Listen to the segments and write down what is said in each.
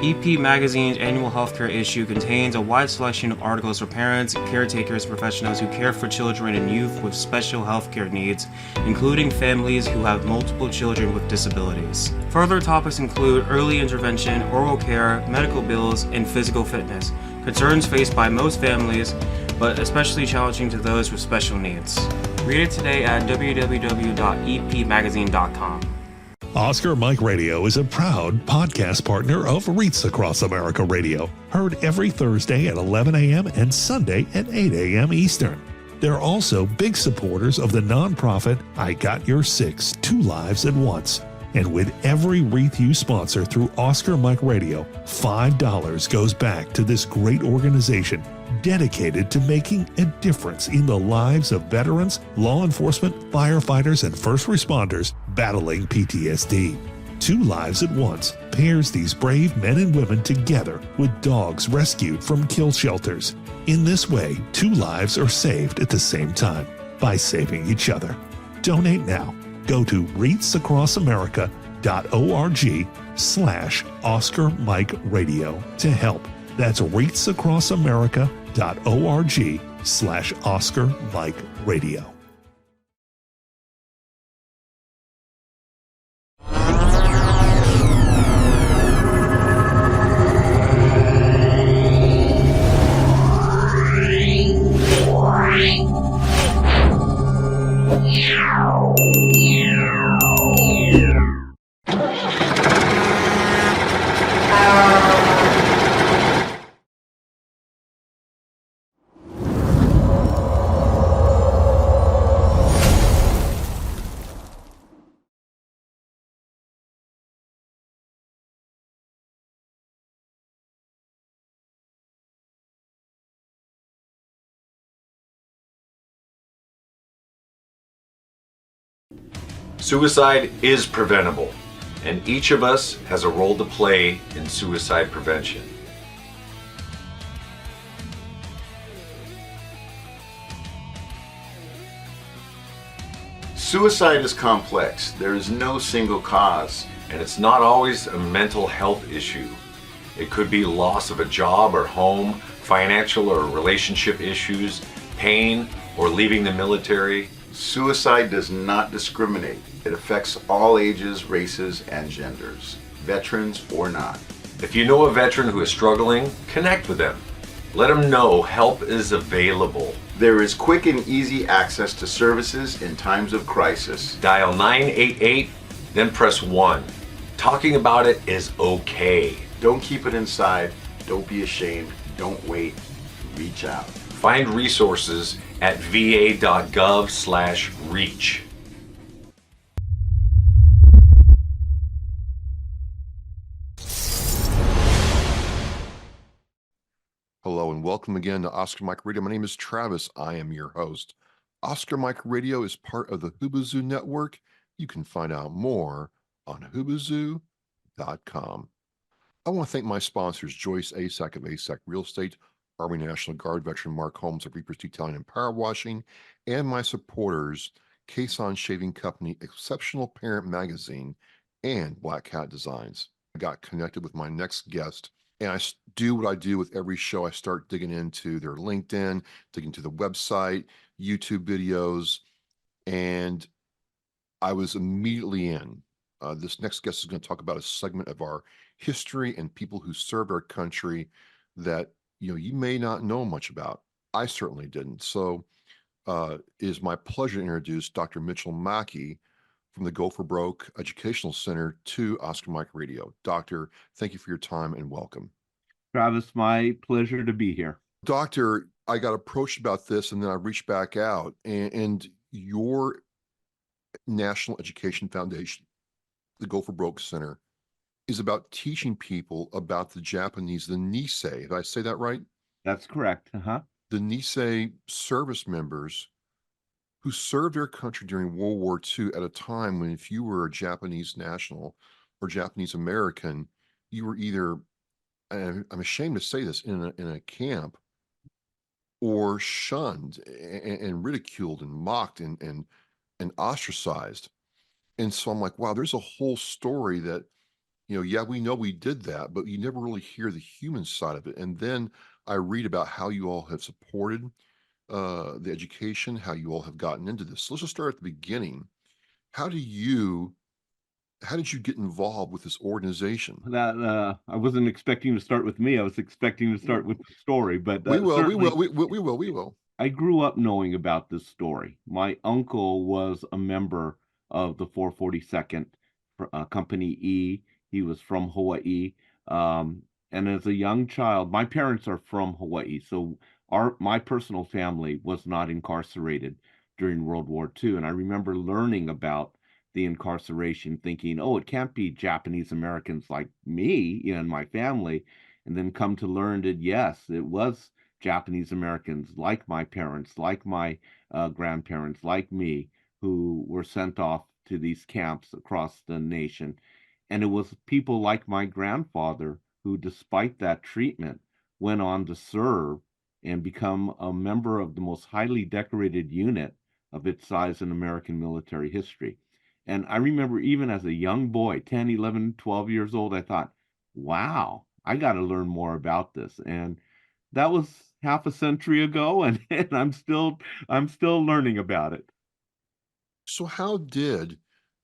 EP Magazine's annual healthcare issue contains a wide selection of articles for parents, caretakers, and professionals who care for children and youth with special healthcare needs, including families who have multiple children with disabilities. Further topics include early intervention, oral care, medical bills, and physical fitness, concerns faced by most families, but especially challenging to those with special needs. Read it today at www.epmagazine.com. Oscar Mike Radio is a proud podcast partner of REITs Across America Radio, heard every Thursday at 11 a.m. and Sunday at 8 a.m. Eastern. They're also big supporters of the nonprofit I Got Your Six, Two Lives at Once. And with every REIT you sponsor through Oscar Mike Radio, $5 goes back to this great organization dedicated to making a difference in the lives of veterans, law enforcement, firefighters, and first responders battling PTSD. Two Lives at Once pairs these brave men and women together with dogs rescued from kill shelters. In this way, two lives are saved at the same time by saving each other. Donate now. Go to reitsacrossamerica.org/Oscar Mike Radio to help. That's reitsacrossamerica.org/Oscar Mike Radio. Suicide is preventable, and each of us has a role to play in suicide prevention. Suicide is complex. There is no single cause. And it's not always a mental health issue. It could be loss of a job or home, financial or relationship issues, pain, or leaving the military. Suicide does not discriminate. It affects all ages, races, and genders, veterans or not. If you know a veteran who is struggling, connect with them. Let them know help is available. There is quick and easy access to services in times of crisis. Dial 988, then press 1. Talking about it is okay. Don't keep it inside. Don't be ashamed. Don't wait. Reach out. Find resources at va.gov/reach. Hello and welcome again to Oscar Mike Radio. My name is Travis. I am your host. Oscar Mike Radio is part of the Hubazoo Network. You can find out more on hubazoo.com. I want to thank my sponsors, Joyce Asack of Asack Real Estate, Army National Guard veteran Mark Holmes of Reapers Detailing and Power Washing, and my supporters, Kason Shaving Company, Exceptional Parent Magazine, and Black Hat Designs. I got connected with my next guest, and I do what I do with every show. I start digging into their LinkedIn, digging into the website, YouTube videos, and I was immediately in. This next guest is going to talk about a segment of our history and people who served our country that you may not know much about. I certainly didn't. So it is my pleasure to introduce Dr. Mitchell Maki from the Go for Broke Educational Center to Oscar Mike Radio. Doctor, thank you for your time and welcome. Travis, my pleasure to be here. Doctor, I got approached about this and then I reached back out, and your National Education Foundation, the Go for Broke Center, is about teaching people about the Japanese, the Nisei. Did I say that right? That's correct. The Nisei service members who served their country during World War II at a time when, if you were a Japanese national or Japanese American, you were either, and I'm ashamed to say this, in a camp, or shunned and ridiculed and mocked and ostracized. And so I'm like, wow, there's a whole story that Yeah, we know we did that, but you never really hear the human side of it. And then I read about how you all have supported the education, how you all have gotten into this. So let's just start at the beginning. How do you how did you get involved with this organization? That I wasn't expecting to start with me. I was expecting to start with the story, but We will, we will, certainly we will. I grew up knowing about this story. My uncle was a member of the 442nd Company E. He was from Hawaii. And as a young child, my parents are from Hawaii, so my personal family was not incarcerated during World War II. And I remember learning about the incarceration, thinking, "Oh, it can't be Japanese Americans like me, and my family." And then come to learn that yes, it was Japanese Americans like my parents, like my grandparents, like me, who were sent off to these camps across the nation. And it was people like my grandfather who, despite that treatment, went on to serve and become a member of the most highly decorated unit of its size in American military history. And I remember even as a young boy, 10, 11, 12 years old, I thought, wow, I got to learn more about this. And that was half a century ago, and I'm still learning about it. So how did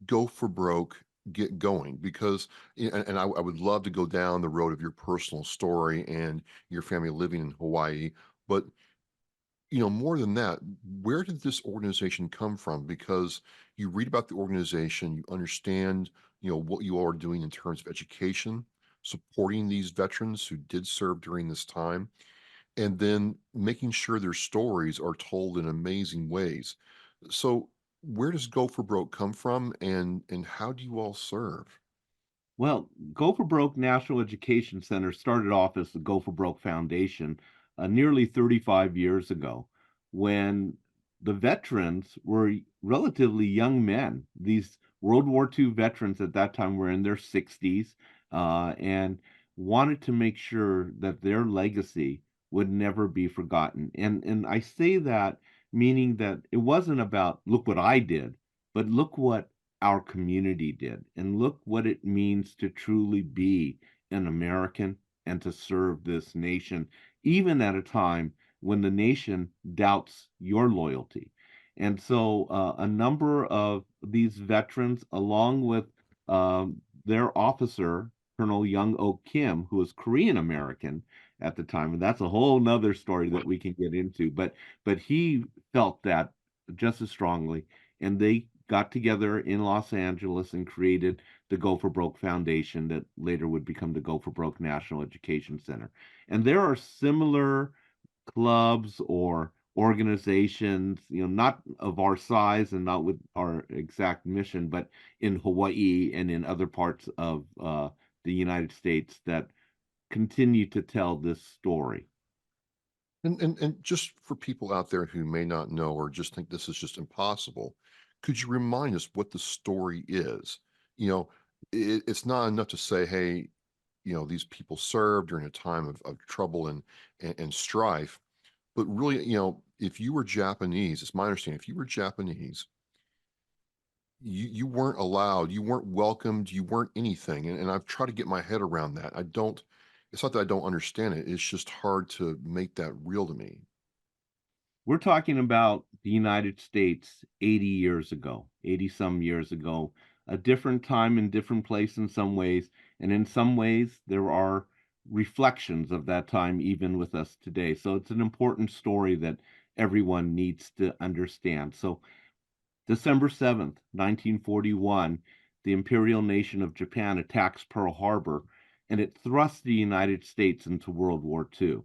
Go for Broke get going? Because I would love to go down the road of your personal story and your family living in Hawaii, but more than that, where did this organization come from? Because you read about the organization, you understand, what you all are doing in terms of education, supporting these veterans who did serve during this time, and then making sure their stories are told in amazing ways. So, where does Go for Broke come from, and how do you all serve? Well, Go for Broke National Education Center started off as the Go for Broke Foundation nearly 35 years ago when the veterans were relatively young men. These World War II veterans at that time were in their 60s and wanted to make sure that their legacy would never be forgotten. And I say that meaning that it wasn't about, look what I did, but look what our community did. And look what it means to truly be an American and to serve this nation, even at a time when the nation doubts your loyalty. And so a number of these veterans, along with their officer, Colonel Young Ok Kim, who was Korean American at the time, and that's a whole nother story that we can get into. But he felt that just as strongly, and they got together in Los Angeles and created the Go for Broke Foundation that later would become the Go for Broke National Education Center. And there are similar clubs or organizations, not of our size and not with our exact mission, but in Hawaii and in other parts of the United States that continue to tell this story. And just for people out there who may not know or just think this is just impossible, could you remind us what the story is? You know, it's not enough to say, hey, these people served during a time of trouble and strife, but really, if you were Japanese, it's my understanding, if you were Japanese, you weren't allowed, you weren't welcomed, you weren't anything. And I've tried to get my head around that. It's not that I don't understand it. It's just hard to make that real to me. We're talking about the United States 80 years ago, 80 some years ago, a different time and different place in some ways. And in some ways, there are reflections of that time even with us today. So it's an important story that everyone needs to understand. So December 7th, 1941, the imperial nation of Japan attacks Pearl Harbor, and it thrusts the United States into World War II.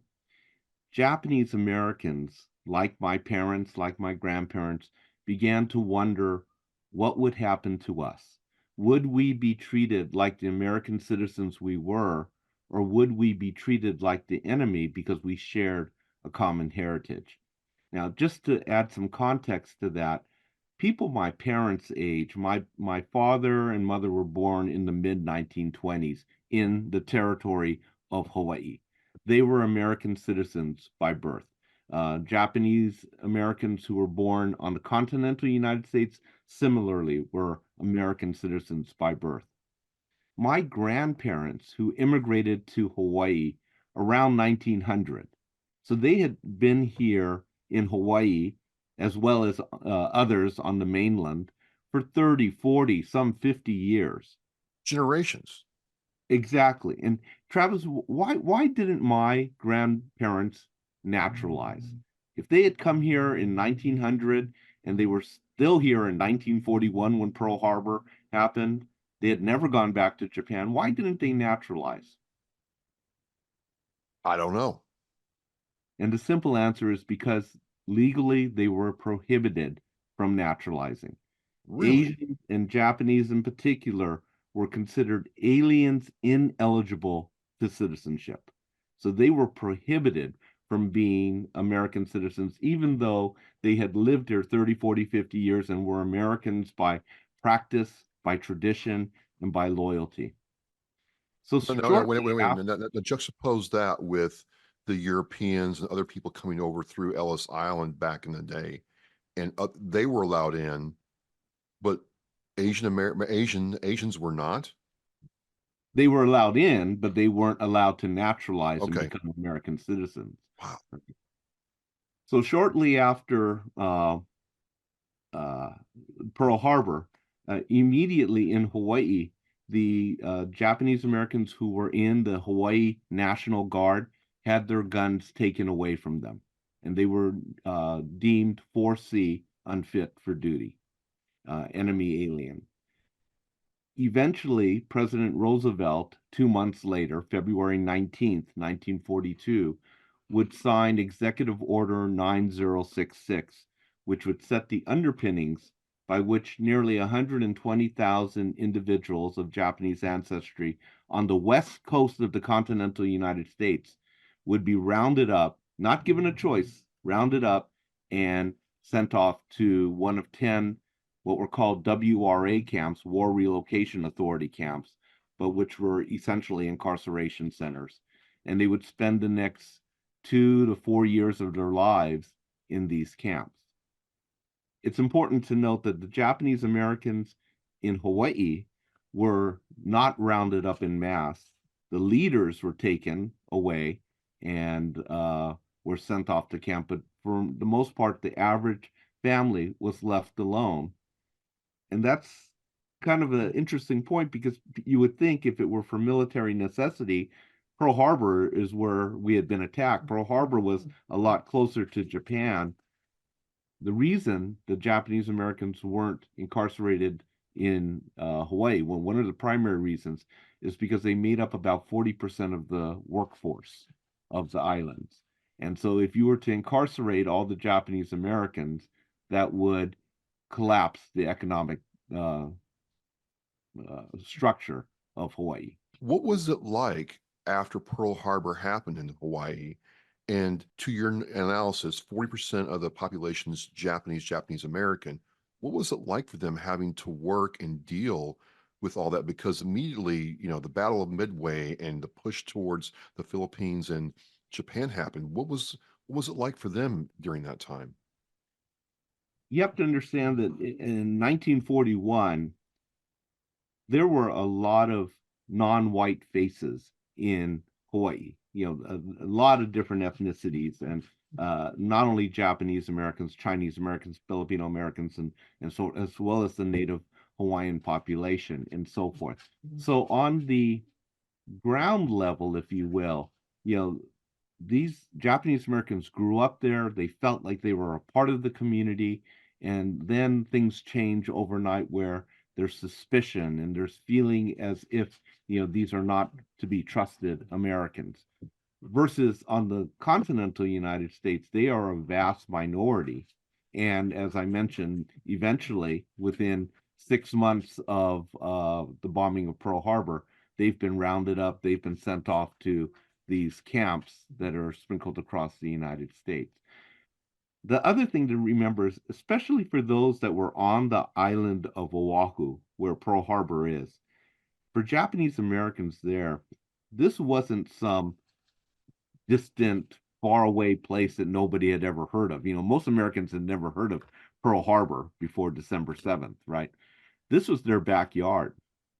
Japanese Americans, like my parents, like my grandparents, began to wonder what would happen to us. Would we be treated like the American citizens we were, or would we be treated like the enemy because we shared a common heritage? Now, just to add some context to that, people my parents' age, my father and mother were born in the mid 1920s in the territory of Hawaii. They were American citizens by birth. Japanese Americans who were born on the continental United States similarly were American citizens by birth. my grandparents who immigrated to Hawaii around 1900. So they had been here in Hawaii as well as others on the mainland for 30, 40, some 50 years. Generations. Exactly. And Travis, why didn't my grandparents naturalize? If they had come here in 1900 and they were still here in 1941 when Pearl Harbor happened, they had never gone back to Japan. Why didn't they naturalize? I don't know. And the simple answer is because legally they were prohibited from naturalizing. Really? Asians and Japanese in particular were considered aliens ineligible to citizenship. So they were prohibited from being American citizens, even though they had lived here 30, 40, 50 years and were Americans by practice, by tradition, and by loyalty. So No, shortly wait a after, minute. Now, juxtapose that with the Europeans and other people coming over through Ellis Island back in the day, and they were allowed in, but Asians were not. they were allowed in, but they weren't allowed to naturalize and Okay. become American citizens. Wow. So shortly after Pearl Harbor, immediately in Hawaii, the Japanese Americans who were in the Hawaii National Guard had their guns taken away from them, and they were deemed 4C, unfit for duty, enemy alien. Eventually, President Roosevelt, 2 months later, February 19th, 1942, would sign Executive Order 9066, which would set the underpinnings by which nearly 120,000 individuals of Japanese ancestry on the west coast of the continental United States would be rounded up, not given a choice, rounded up and sent off to one of 10 what were called WRA camps, War Relocation Authority camps, but which were essentially incarceration centers. And they would spend the next 2 to 4 years of their lives in these camps. It's important to note that the Japanese Americans in Hawaii were not rounded up in mass. The leaders were taken away and were sent off to camp, but for the most part, the average family was left alone. And that's kind of an interesting point because you would think if it were for military necessity, Pearl Harbor is where we had been attacked. Pearl Harbor was a lot closer to Japan. The reason the Japanese Americans weren't incarcerated in Hawaii, well, one of the primary reasons is because they made up about 40% of the workforce of the islands. And so if you were to incarcerate all the Japanese Americans, that would collapse the economic structure of Hawaii. What was it like after Pearl Harbor happened in Hawaii? And to your analysis, 40% of the population is Japanese American. What was it like for them having to work and deal with all that? Because immediately, the Battle of Midway and the push towards the Philippines and Japan happened. What was it like for them during that time? You have to understand that in 1941, there were a lot of non-white faces in Hawaii. A lot of different ethnicities, and not only Japanese Americans, Chinese Americans, Filipino Americans, and so as well as the native Hawaiian population and so forth. So on the ground level, if you will, these Japanese Americans grew up there. They felt like they were a part of the community, and then things change overnight where there's suspicion and there's feeling as if these are not to be trusted Americans. Versus on the continental United States, they are a vast minority. And as I mentioned, eventually, within 6 months of the bombing of Pearl Harbor, they've been rounded up, they've been sent off to these camps that are sprinkled across the United States. The other thing to remember is, especially for those that were on the island of Oahu, where Pearl Harbor is, for Japanese Americans there, this wasn't some distant, faraway place that nobody had ever heard of. Most Americans had never heard of Pearl Harbor before December 7th, right? This was their backyard.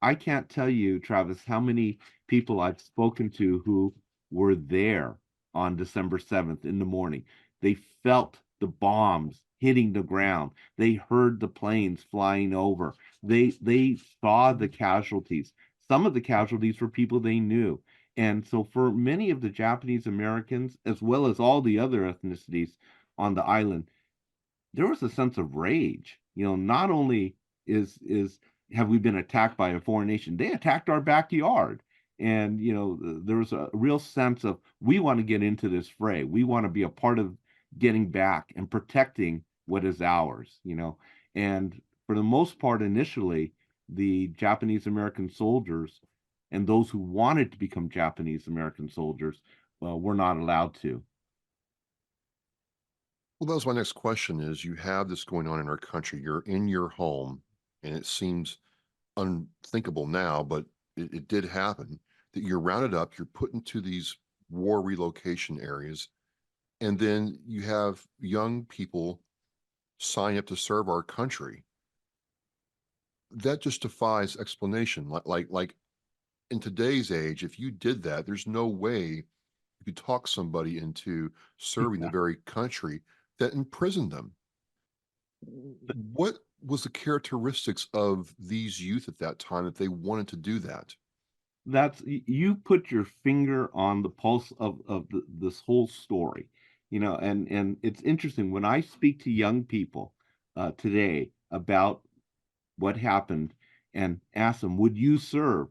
I can't tell you, Travis, how many people I've spoken to who were there on December 7th in the morning. They felt the bombs hitting the ground. They heard the planes flying over. They saw the casualties. Some of the casualties were people they knew. And so for many of the Japanese Americans, as well as all the other ethnicities on the island, there was a sense of rage. Not only is have we been attacked by a foreign nation, they attacked our backyard. And there was a real sense of, we want to get into this fray. We want to be a part of getting back and protecting what is ours. And for the most part, initially, the Japanese American soldiers and those who wanted to become Japanese American soldiers were not allowed to. Well, that was my next question is you have this going on in our country. You're in your home, and it seems unthinkable now, but it did happen that you're rounded up, you're put into these war relocation areas, and then you have young people sign up to serve our country. That just defies explanation. Like in today's age, if you did that, there's no way you could talk somebody into serving the very country that imprisoned them. What was the characteristics of these youth at that time that they wanted to do that? You put your finger on the pulse of this whole story. And it's interesting when I speak to young people today about what happened and ask them, would you serve?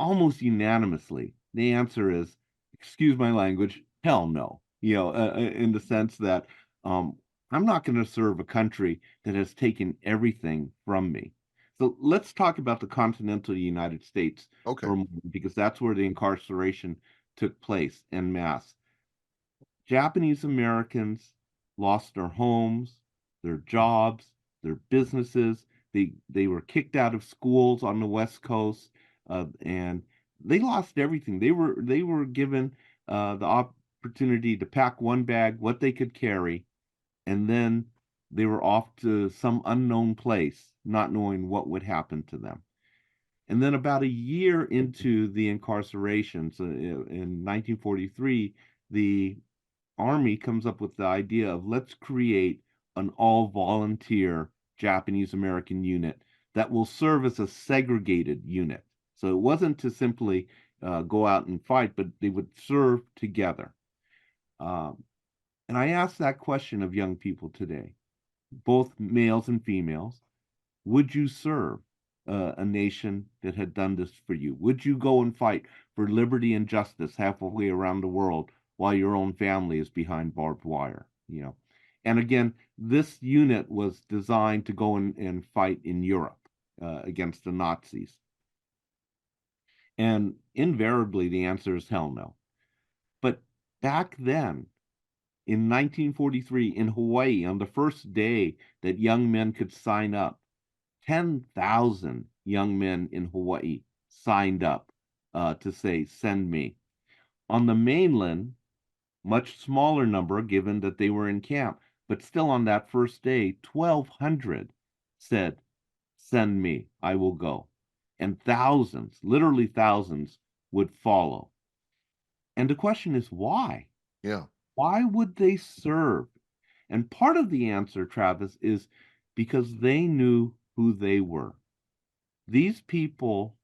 Almost unanimously, the answer is, excuse my language, hell no. In the sense that I'm not going to serve a country that has taken everything from me. So let's talk about the continental United States Okay. for a moment, because that's where the incarceration took place en masse. Japanese Americans lost their homes, their jobs, their businesses. They were kicked out of schools on the West Coast, and they lost everything. They were given the opportunity to pack one bag, what they could carry, and then they were off to some unknown place, not knowing what would happen to them. And then about a year into the incarceration, so in 1943, the Army comes up with the idea of, let's create an all-volunteer Japanese American unit that will serve as a segregated unit. So it wasn't to simply go out and fight, but they would serve together. And I ask that question of young people today, both males and females. Would you serve a nation that had done this for you? Would you go and fight for liberty and justice halfway around the world while your own family is behind barbed wire? And again, this unit was designed to go and fight in Europe against the Nazis. And invariably, the answer is hell no. But back then, in 1943, in Hawaii, on the first day that young men could sign up, 10,000 young men in Hawaii signed up to say, send me. On the mainland, much smaller number, given that they were in camp, but still on that first day, 1,200 said, send me, I will go. And thousands, literally thousands, would follow. And the question is, why? Yeah. Why would they serve? And part of the answer, Travis, is because they knew who they were. These people,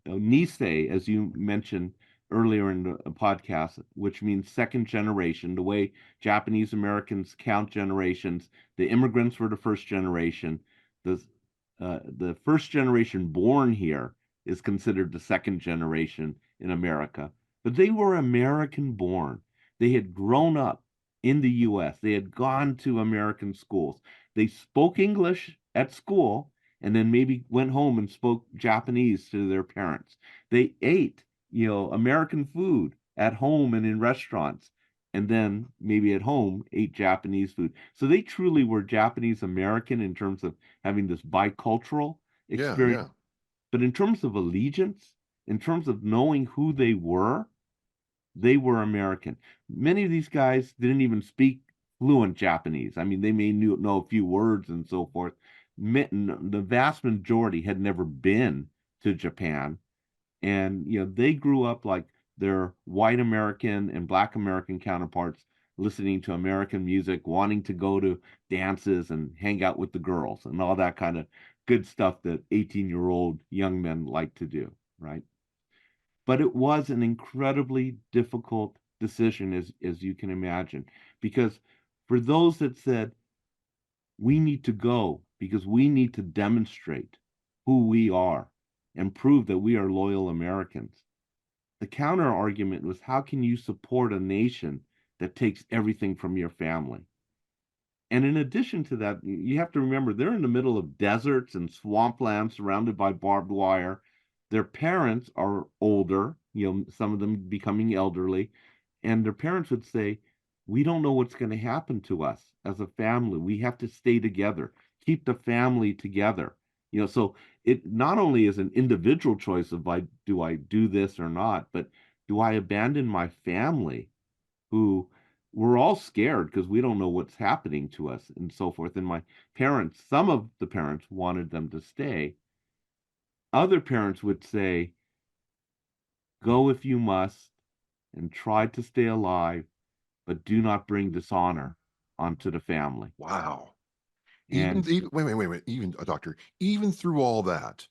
Nisei, as you mentioned earlier in the podcast, which means second generation, the way Japanese Americans count generations, the immigrants were the first generation. The first generation born here is considered the second generation in America. But they were American born. They had grown up in the US. They had gone to American schools. They spoke English at school and then maybe went home and spoke Japanese to their parents. They ate, American food at home and in restaurants, and then maybe at home ate Japanese food. So they truly were Japanese American in terms of having this bicultural experience. Yeah. But in terms of allegiance, in terms of knowing who they were American. Many of these guys didn't even speak fluent Japanese. I mean, they may know a few words and so forth. The vast majority had never been to Japan, and they grew up like their white American and black American counterparts, listening to American music, wanting to go to dances and hang out with the girls and all that kind of good stuff that 18-year-old young men like to do, right? But it was an incredibly difficult decision, as you can imagine, because for those that said, we need to go because we need to demonstrate who we are and prove that we are loyal Americans. The counter argument was, how can you support a nation that takes everything from your family? And in addition to that, you have to remember they're in the middle of deserts and swamplands surrounded by barbed wire. Their parents are older, some of them becoming elderly, and their parents would say, we don't know what's going to happen to us as a family. We have to stay together, keep the family together. So it not only is an individual choice of do I do this or not, but do I abandon my family, who we're all scared because we don't know what's happening to us and so forth. And my parents, some of the parents wanted them to stay. Other parents would say, go if you must and try to stay alive, but do not bring dishonor onto the family. Wow. And Wait. Even a doctor, even through all that,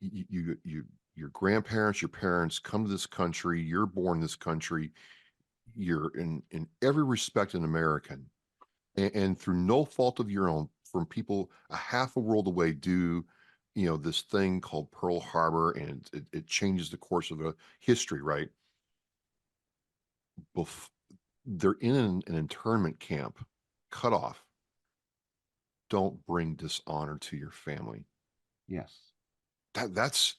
your grandparents, your parents come to this country, you're born in this country, you're in every respect an American, and through no fault of your own, from people a half a world away, do this thing called Pearl Harbor, and it changes the course of a history, right? They're in an internment camp, cut off. Don't bring dishonor to your family. yes. That's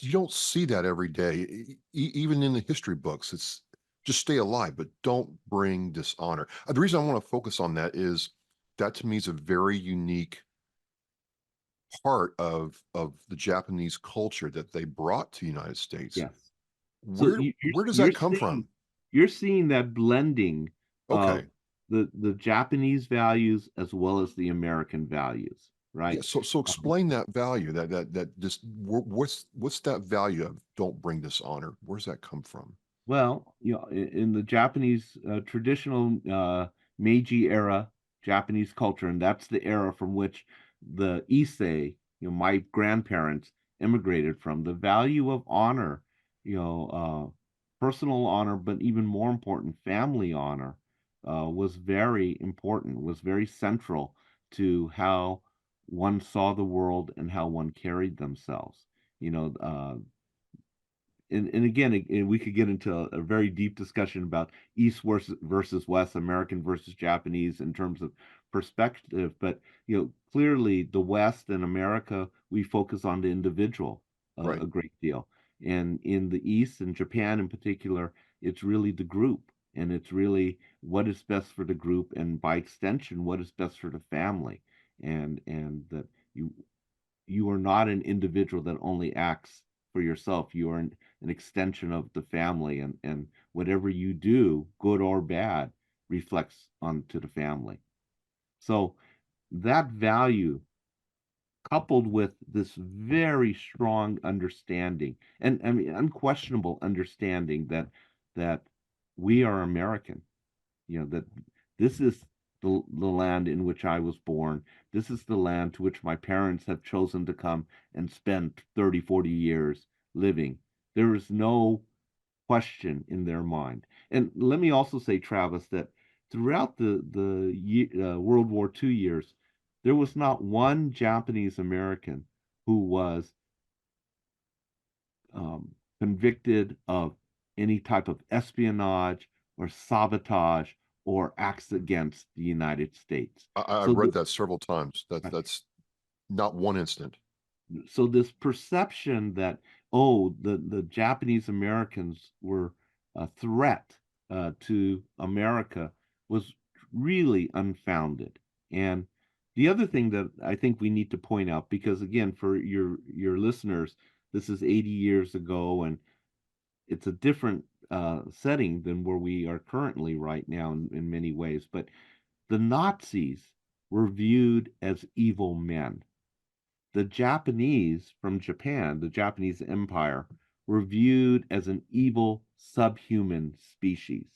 you don't see that every day, even in the history books. It's just stay alive, but don't bring dishonor. The reason I want to focus on that is that to me is a very unique part of the Japanese culture that they brought to the United States. Yes. So Where does that come from? You're seeing that blending of Okay. the Japanese values as well as the American values, right? Yeah, so explain that value, that just what's that value of don't bring dishonor? Where's that come from? Well, in the Japanese traditional Meiji era Japanese culture, and that's the era from which the Issei, my grandparents immigrated from, the value of honor, personal honor, but even more important, family honor, was very important, was very central to how one saw the world and how one carried themselves. You know, and again, we could get into a very deep discussion about East versus West, American versus Japanese in terms of perspective. But clearly, the West and America, we focus on the individual Right. a great deal, and in the East and Japan in particular, it's really the group, and it's really what is best for the group, and by extension, what is best for the family, and that you are not an individual that only acts for yourself. You are an extension of the family, and whatever you do, good or bad, reflects onto the family. So that value, coupled with this very strong understanding, and I mean unquestionable understanding that we are American, that this is the land in which I was born. This is the land to which my parents have chosen to come and spend 30, 40 years living. There is no question in their mind. And let me also say, Travis, that throughout the World War II years, there was not one Japanese American who was convicted of any type of espionage or sabotage or acts against the United States. I've So read that several times. That's not one instant. so this perception that, oh, the Japanese Americans were a threat to America was really unfounded. And the other thing that I think we need to point out, because again, for your listeners, this is 80 years ago, and it's a different setting than where we are currently right now in many ways. But the Nazis were viewed as evil men. the Japanese from Japan, the Japanese Empire, were viewed as an evil subhuman species.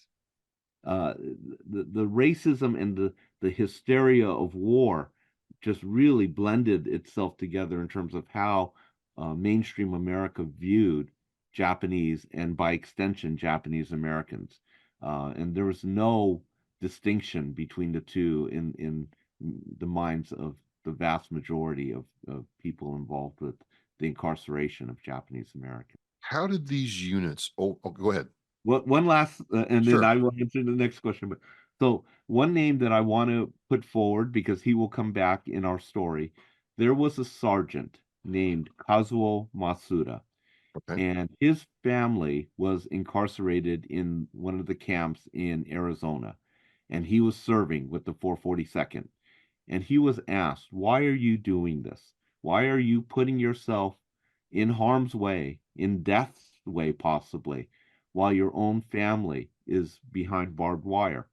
The racism and the hysteria of war just really blended itself together in terms of how mainstream America viewed Japanese and by extension Japanese Americans. And there was no distinction between the two in the minds of the vast majority of people involved with the incarceration of Japanese Americans. How did these units? Oh, go ahead. One last, and then Sure. I will answer the next question. But so one name that I want to put forward because he will come back in our story. There was a sergeant named Kazuo Masuda, Okay. and his family was incarcerated in one of the camps in Arizona, and he was serving with the 442nd. And he was asked, "Why are you doing this? Why are you putting yourself in harm's way, in death's way possibly, while your own family is behind barbed wire?"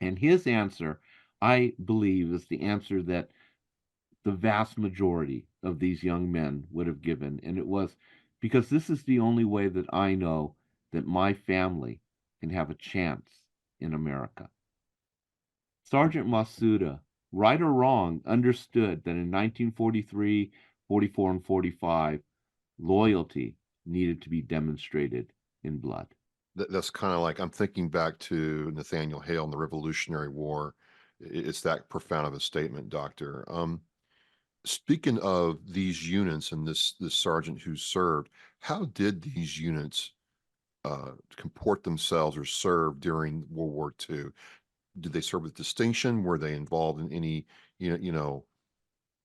And his answer, I believe, is the answer that the vast majority of these young men would have given. And it was because this is the only way that I know that my family can have a chance in America. Sergeant Masuda, right or wrong, understood that in 1943, 44, and 45, loyalty needed to be demonstrated in blood. That's kind of like I'm thinking back to Nathaniel Hale and the Revolutionary War. It's that profound of a statement, Doctor. Speaking of these units and this sergeant who served, how did these units comport themselves or serve during World War II? Did they serve with distinction? Were they involved in any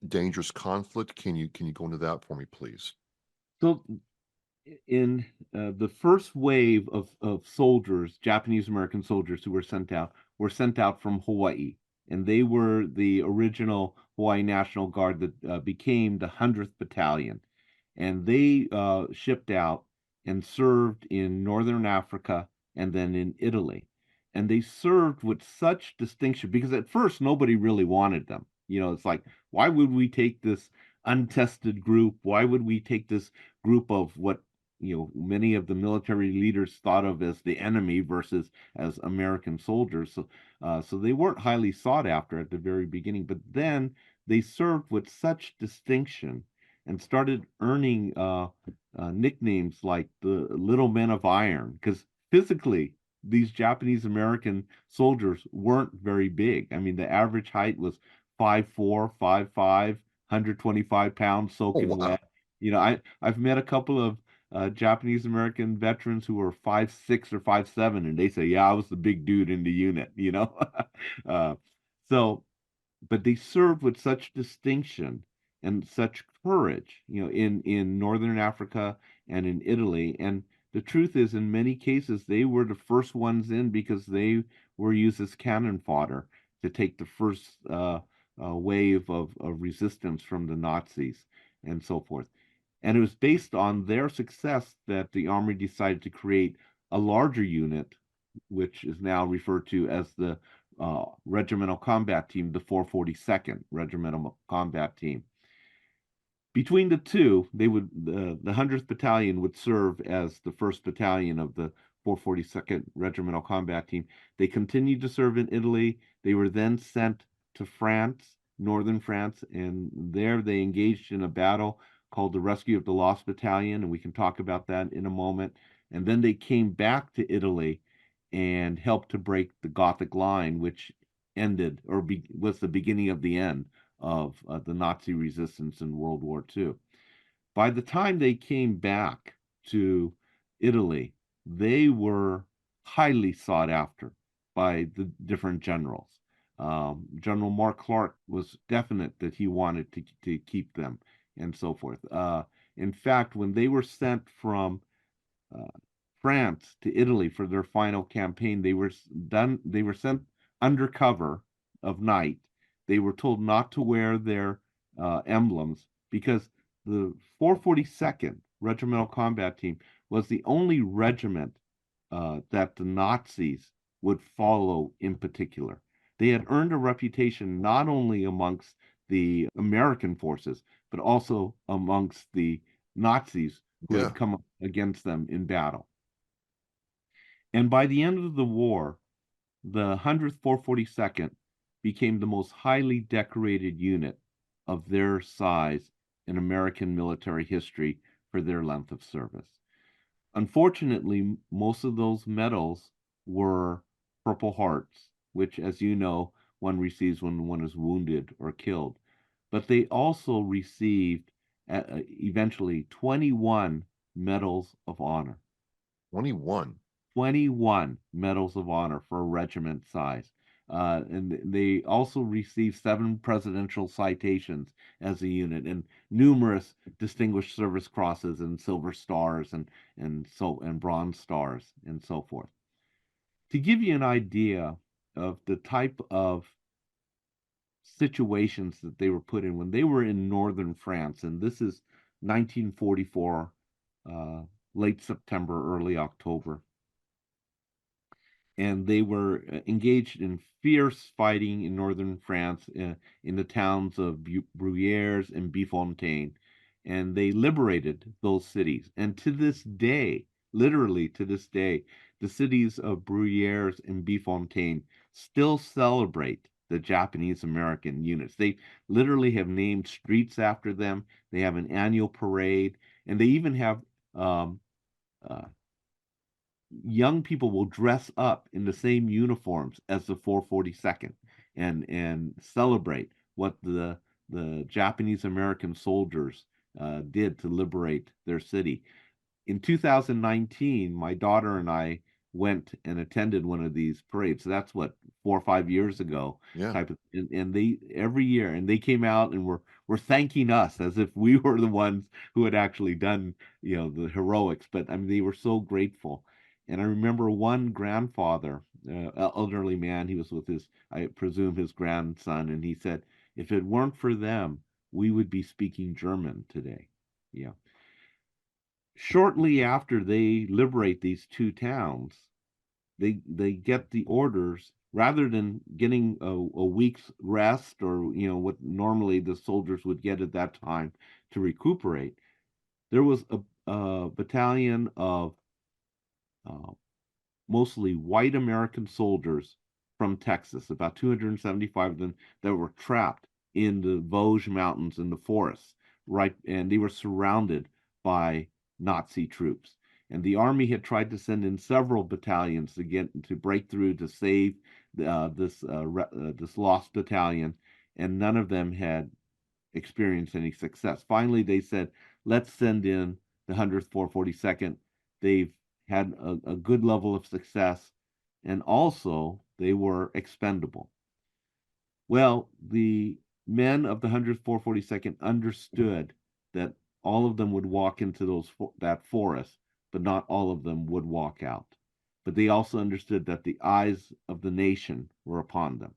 dangerous conflict? Can you go into that for me, please? So, in the first wave of soldiers, Japanese American soldiers who were sent out from Hawaii, and they were the original Hawaii National Guard that became the 100th Battalion, and they shipped out and served in Northern Africa and then in Italy, and they served with such distinction because at first nobody really wanted them. It's like, why would we take this untested group? Why would we take this group of what many of the military leaders thought of as the enemy versus as American soldiers? So they weren't highly sought after at the very beginning, but then they served with such distinction and started earning nicknames like the Little Men of Iron, because physically these Japanese American soldiers weren't very big. I mean, the average height was 5'4", 5'5", 125 pounds, Oh, soaking wow. wet. I've met a couple of Japanese American veterans who were 5'6" or 5'7", and they say, "Yeah, I was the big dude in the unit." uh, so, but they served with such distinction and such courage, in Northern Africa and in Italy. And the truth is, in many cases, they were the first ones in because they were used as cannon fodder to take the first wave of resistance from the Nazis and so forth. And it was based on their success that the Army decided to create a larger unit, which is now referred to as the Regimental Combat Team, the 442nd Regimental Combat Team. Between the two, the 100th Battalion would serve as the 1st Battalion of the 442nd Regimental Combat Team. They continued to serve in Italy. They were then sent to France, northern France, and there they engaged in a battle called the Rescue of the Lost Battalion, and we can talk about that in a moment. And then they came back to Italy and helped to break the Gothic Line, which ended or was the beginning of the end of the Nazi resistance in World War II. By the time they came back to Italy, they were highly sought after by the different generals. General Mark Clark was definite that he wanted to keep them and so forth. In fact, when they were sent from uh, France to Italy for their final campaign, they were sent under cover of night. They were told not to wear their emblems because the 442nd Regimental Combat Team was the only regiment that the Nazis would follow in particular. They had earned a reputation not only amongst the American forces, but also amongst the Nazis who Yeah. had come up against them in battle. And by the end of the war, the 100th 442nd became the most highly decorated unit of their size in American military history for their length of service. Unfortunately, most of those medals were Purple Hearts, which, as you know, one receives when one is wounded or killed. But they also received eventually 21 Medals of Honor. 21. 21 Medals of Honor for a regiment size. And they also received 7 presidential citations as a unit and numerous Distinguished Service Crosses and Silver Stars and Bronze Stars and so forth. To give you an idea of the type of situations that they were put in when they were in northern France, and this is 1944, late September, early October, and they were engaged in fierce fighting in northern France in the towns of Bruyères and Bifontaine, and they liberated those cities. And to this day, literally to this day, the cities of Bruyères and Bifontaine still celebrate the Japanese American units. They literally have named streets after them. They have an annual parade, and they even have uh, young people will dress up in the same uniforms as the 442nd and celebrate what the Japanese American soldiers did to liberate their city. In 2019, my daughter and I went and attended one of these parades. So that's what 4 or 5 years ago Yeah. type of, and they every year, and they came out and were thanking us as if we were the ones who had actually done, the heroics. But I mean, they were so grateful. And I remember one grandfather, elderly man, he was with I presume his grandson, and he said, if it weren't for them, we would be speaking German today. Yeah. Shortly after they liberate these two towns, they get the orders rather than getting a week's rest or what normally the soldiers would get at that time to recuperate. There was a battalion of uh, mostly white American soldiers from Texas, about 275 of them, that were trapped in the Vosges Mountains in the forests, right, and they were surrounded by Nazi troops. And the army had tried to send in several battalions to break through to save this Lost Battalion, and none of them had experienced any success. Finally, they said, let's send in the 100th 442nd. They've had a good level of success, and also they were expendable. Well, the men of the 100th 442nd understood that all of them would walk into that forest, but not all of them would walk out. But they also understood that the eyes of the nation were upon them.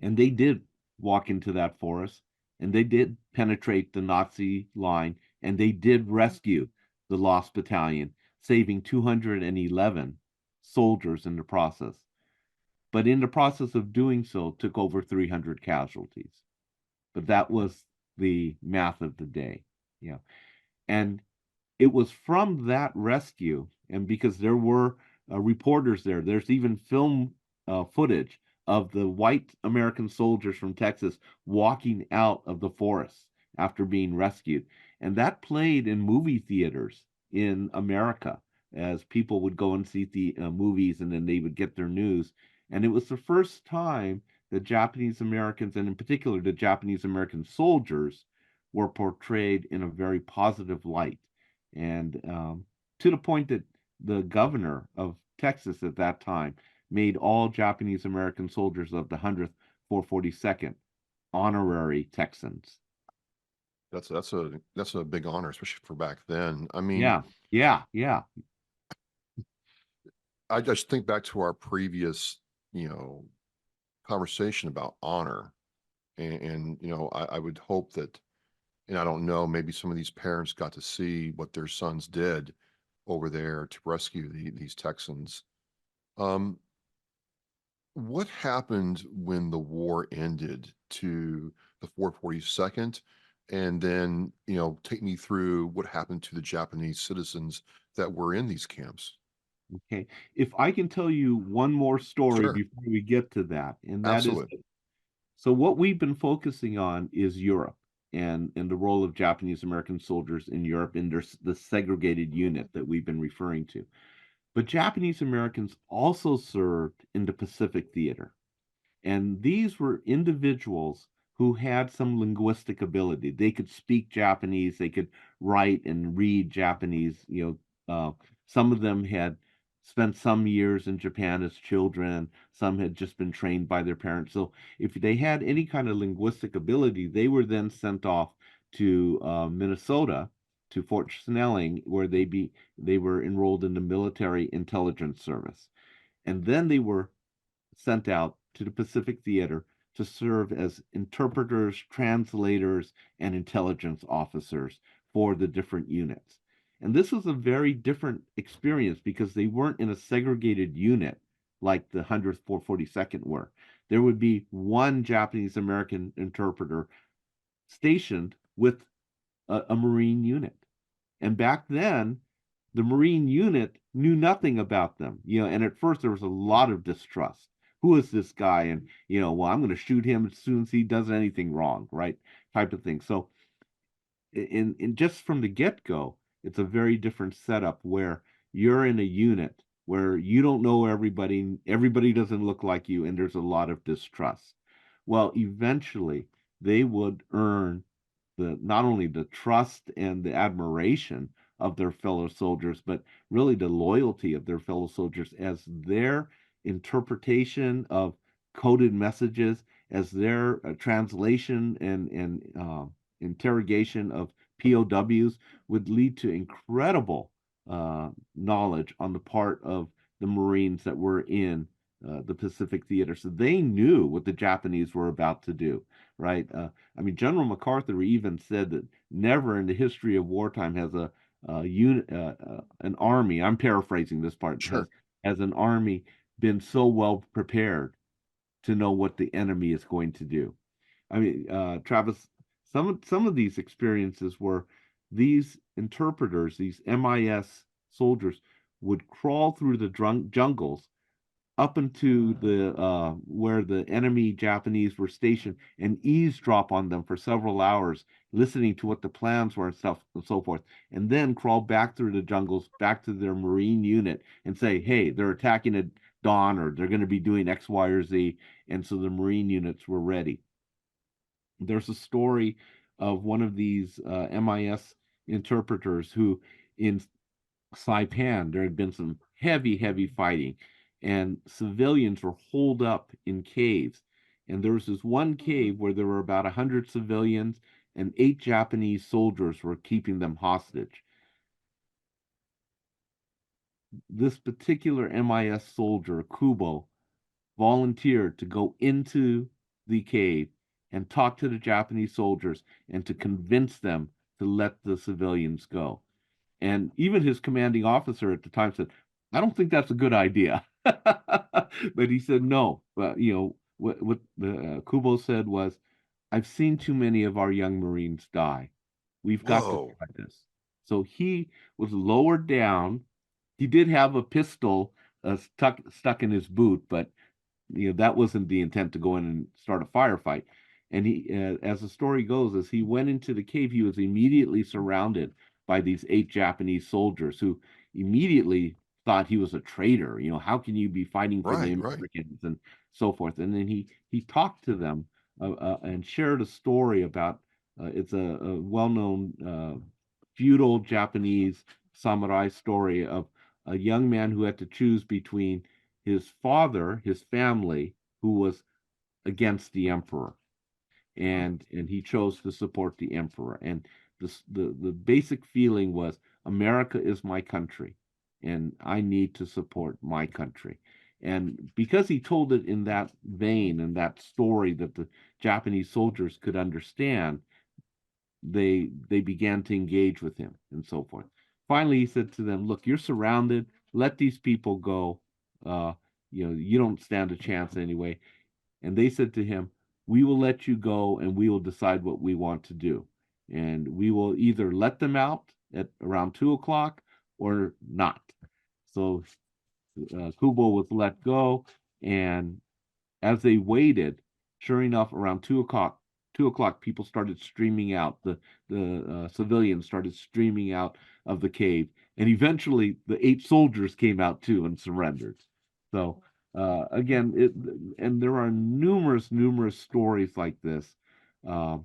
And they did walk into that forest, and they did penetrate the Nazi line, and they did rescue the Lost Battalion, saving 211 soldiers in the process. But in the process of doing so, took over 300 casualties. But that was the math of the day. Yeah. And it was from that rescue, and because there were reporters there, there's even film footage of the white American soldiers from Texas walking out of the forest after being rescued. And that played in movie theaters in America as people would go and see the movies and then they would get their news. And it was the first time the Japanese Americans, and in particular the Japanese American soldiers, were portrayed in a very positive light. And to the point that the governor of Texas at that time made all Japanese American soldiers of the 100th 442nd honorary Texans. That's a big honor, especially for back then. I mean, Yeah. I just think back to our previous, conversation about honor, and I would hope that, and I don't know, maybe some of these parents got to see what their sons did over there to rescue these Texans. Um, What happened when the war ended to the 442nd? And then, take me through what happened to the Japanese citizens that were in these camps. Okay. If I can tell you one more story Sure. before we get to that, and that is, Absolutely. so what we've been focusing on is Europe and the role of Japanese American soldiers in Europe in the segregated unit that we've been referring to. But Japanese Americans also served in the Pacific Theater. And these were individuals who had some linguistic ability. They could speak Japanese, they could write and read Japanese. Some of them had spent some years in Japan as children, some had just been trained by their parents. So if they had any kind of linguistic ability, they were then sent off to Minnesota, to Fort Snelling, where they were enrolled in the military intelligence service. And then they were sent out to the Pacific Theater to serve as interpreters, translators, and intelligence officers for the different units. And this was a very different experience because they weren't in a segregated unit like the 100th 442nd were. There would be one Japanese American interpreter stationed with a Marine unit. And back then, the Marine unit knew nothing about them, and at first there was a lot of distrust. Who is this guy? And, well, I'm going to shoot him as soon as he does anything wrong, right? Type of thing. So, in just from the get-go, it's a very different setup where you're in a unit where you don't know everybody doesn't look like you, and there's a lot of distrust. Well, eventually they would earn the not only the trust and the admiration of their fellow soldiers, but really the loyalty of their fellow soldiers as their interpretation of coded messages, as their translation and interrogation of POWs would lead to incredible knowledge on the part of the Marines that were in the Pacific Theater. So they knew what the Japanese were about to do, right? I mean, General MacArthur even said that never in the history of wartime has an army, I'm paraphrasing this part, Sure. has an army been so well prepared to know what the enemy is going to do. I mean, Travis, some of these experiences were these interpreters, these MIS soldiers, would crawl through the jungles up into the where the enemy Japanese were stationed and eavesdrop on them for several hours, listening to what the plans were and stuff and so forth, and then crawl back through the jungles back to their Marine unit and say, "Hey, they're attacking at dawn, or they're going to be doing X, Y, or Z," and so the Marine units were ready. There's a story of one of these MIS interpreters who, in Saipan, there had been some heavy, heavy fighting, and civilians were holed up in caves. And there was this one cave where there were about 100 civilians, and 8 Japanese soldiers were keeping them hostage. This particular MIS soldier, Kubo, volunteered to go into the cave and talk to the Japanese soldiers and to convince them to let the civilians go. And even his commanding officer at the time said, "I don't think that's a good idea." But he said, "No." But, what Kubo said was, "I've seen too many of our young Marines die. We've got to Whoa. try this." So he was lowered down. He did have a pistol stuck in his boot, but that wasn't the intent to go in and start a firefight. And as the story goes, as he went into the cave, he was immediately surrounded by these 8 Japanese soldiers who immediately thought he was a traitor. How can you be fighting for the Right, right. Americans and so forth? And then he talked to them and shared a story about it's a well-known feudal Japanese samurai story of a young man who had to choose between his father, his family, who was against the emperor, and he chose to support the emperor. And the basic feeling was, America is my country, and I need to support my country. And because he told it in that vein and that story that the Japanese soldiers could understand, they began to engage with him and so forth. Finally, he said to them, "Look, you're surrounded. Let these people go. Uh, you don't stand a chance anyway. And they said to him, we will let you go and we will decide what we want to do. And we will either let them out at around 2 o'clock or not. So Kubo was let go. And as they waited, sure enough, around 2 o'clock, people started streaming out. The civilians started streaming out of the cave. And eventually the 8 soldiers came out too and surrendered. So again, and there are numerous stories like this uh,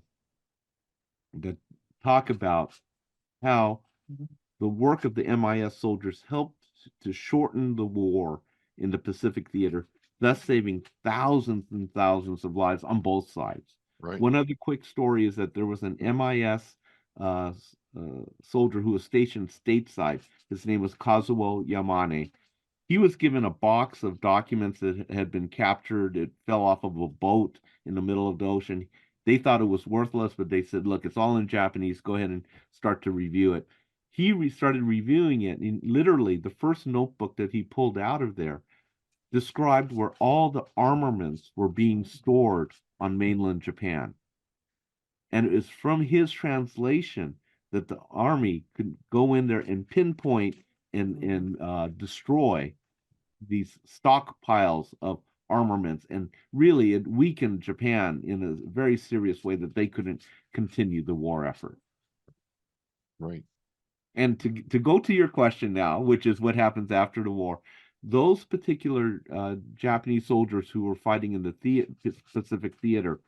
that talk about how the work of the MIS soldiers helped to shorten the war in the Pacific theater, thus saving thousands and thousands of lives on both sides. Right. One other quick story is that there was an MIS soldier who was stationed stateside. His name was Kazuo Yamane. He was given a box of documents that had been captured. It fell off of a boat in the middle of the ocean. They thought it was worthless, but they said, look, it's all in Japanese. Go ahead and start to review it. He started reviewing it, and literally the first notebook that he pulled out of there described where all the armaments were being stored on mainland Japan. And it was from his translation that the army could go in there and pinpoint and destroy these stockpiles of armaments, and really it weakened Japan in a very serious way that they couldn't continue the war effort. Right. And to go to your question now, which is what happens after the war, those particular Japanese soldiers who were fighting in the Pacific theater,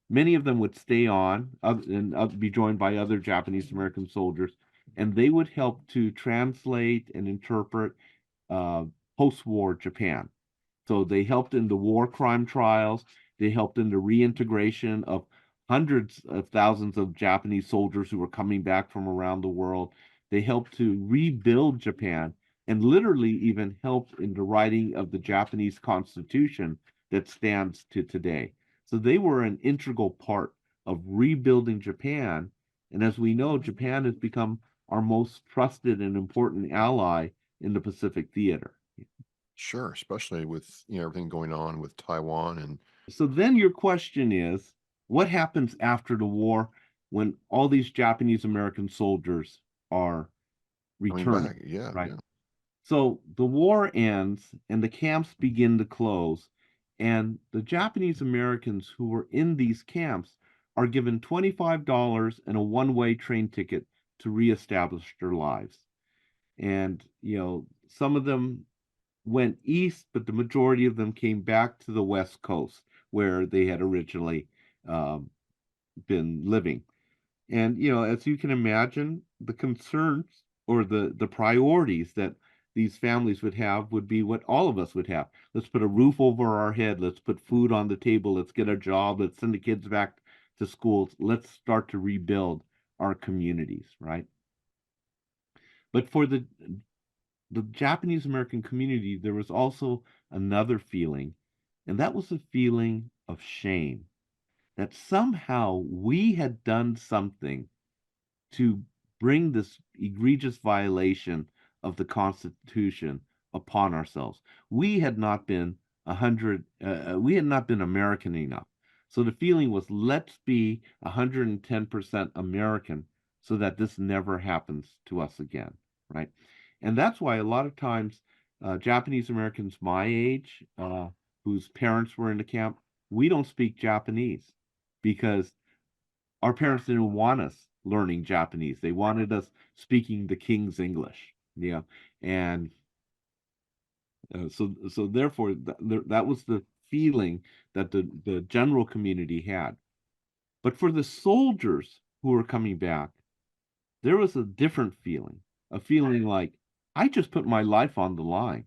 many of them would stay on and be joined by other Japanese American soldiers, and they would help to translate and interpret post-war Japan. So they helped in the war crime trials. They helped in the reintegration of hundreds of thousands of Japanese soldiers who were coming back from around the world. They helped to rebuild Japan and literally even helped in the writing of the Japanese Constitution that stands to today. So they were an integral part of rebuilding Japan. And as we know, Japan has become our most trusted and important ally in the Pacific theater. Sure, especially with everything going on with Taiwan and So then your question is, what happens after the war when all these Japanese American soldiers are coming returning, back. Yeah, right? yeah. So the war ends and the camps begin to close, and the Japanese Americans who were in these camps are given $25 and a one-way train ticket to reestablish their lives. And, some of them went east, but the majority of them came back to the West Coast where they had originally um, been living. And as you can imagine, the concerns or the priorities that these families would have would be what all of us would have. Let's put a roof over our head. Let's put food on the table. Let's get a job. Let's send the kids back to schools. Let's start to rebuild our communities, right? But for the Japanese American community, there was also another feeling, and that was a feeling of shame that somehow we had done something to bring this egregious violation of the Constitution upon ourselves. We had not been we had not been American enough. So the feeling was, let's be 110% American so that this never happens to us again, right? And that's why a lot of times Japanese Americans my age, whose parents were in the camp, we don't speak Japanese because our parents didn't want us learning Japanese. They wanted us speaking the King's English, and so therefore that was the feeling that the general community had. But for the soldiers who were coming back, there was a different feeling, a feeling like, I just put my life on the line.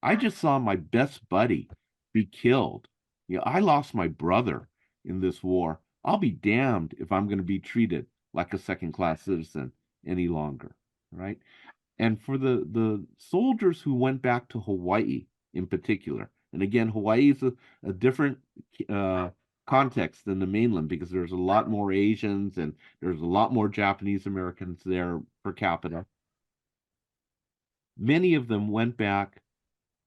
I just saw my best buddy be killed. I lost my brother in this war. I'll be damned if I'm going to be treated like a second-class citizen any longer, right? And for the soldiers who went back to Hawaii in particular, and again, Hawaii is a different context than the mainland because there's a lot more Asians and there's a lot more Japanese Americans there per capita. Many of them went back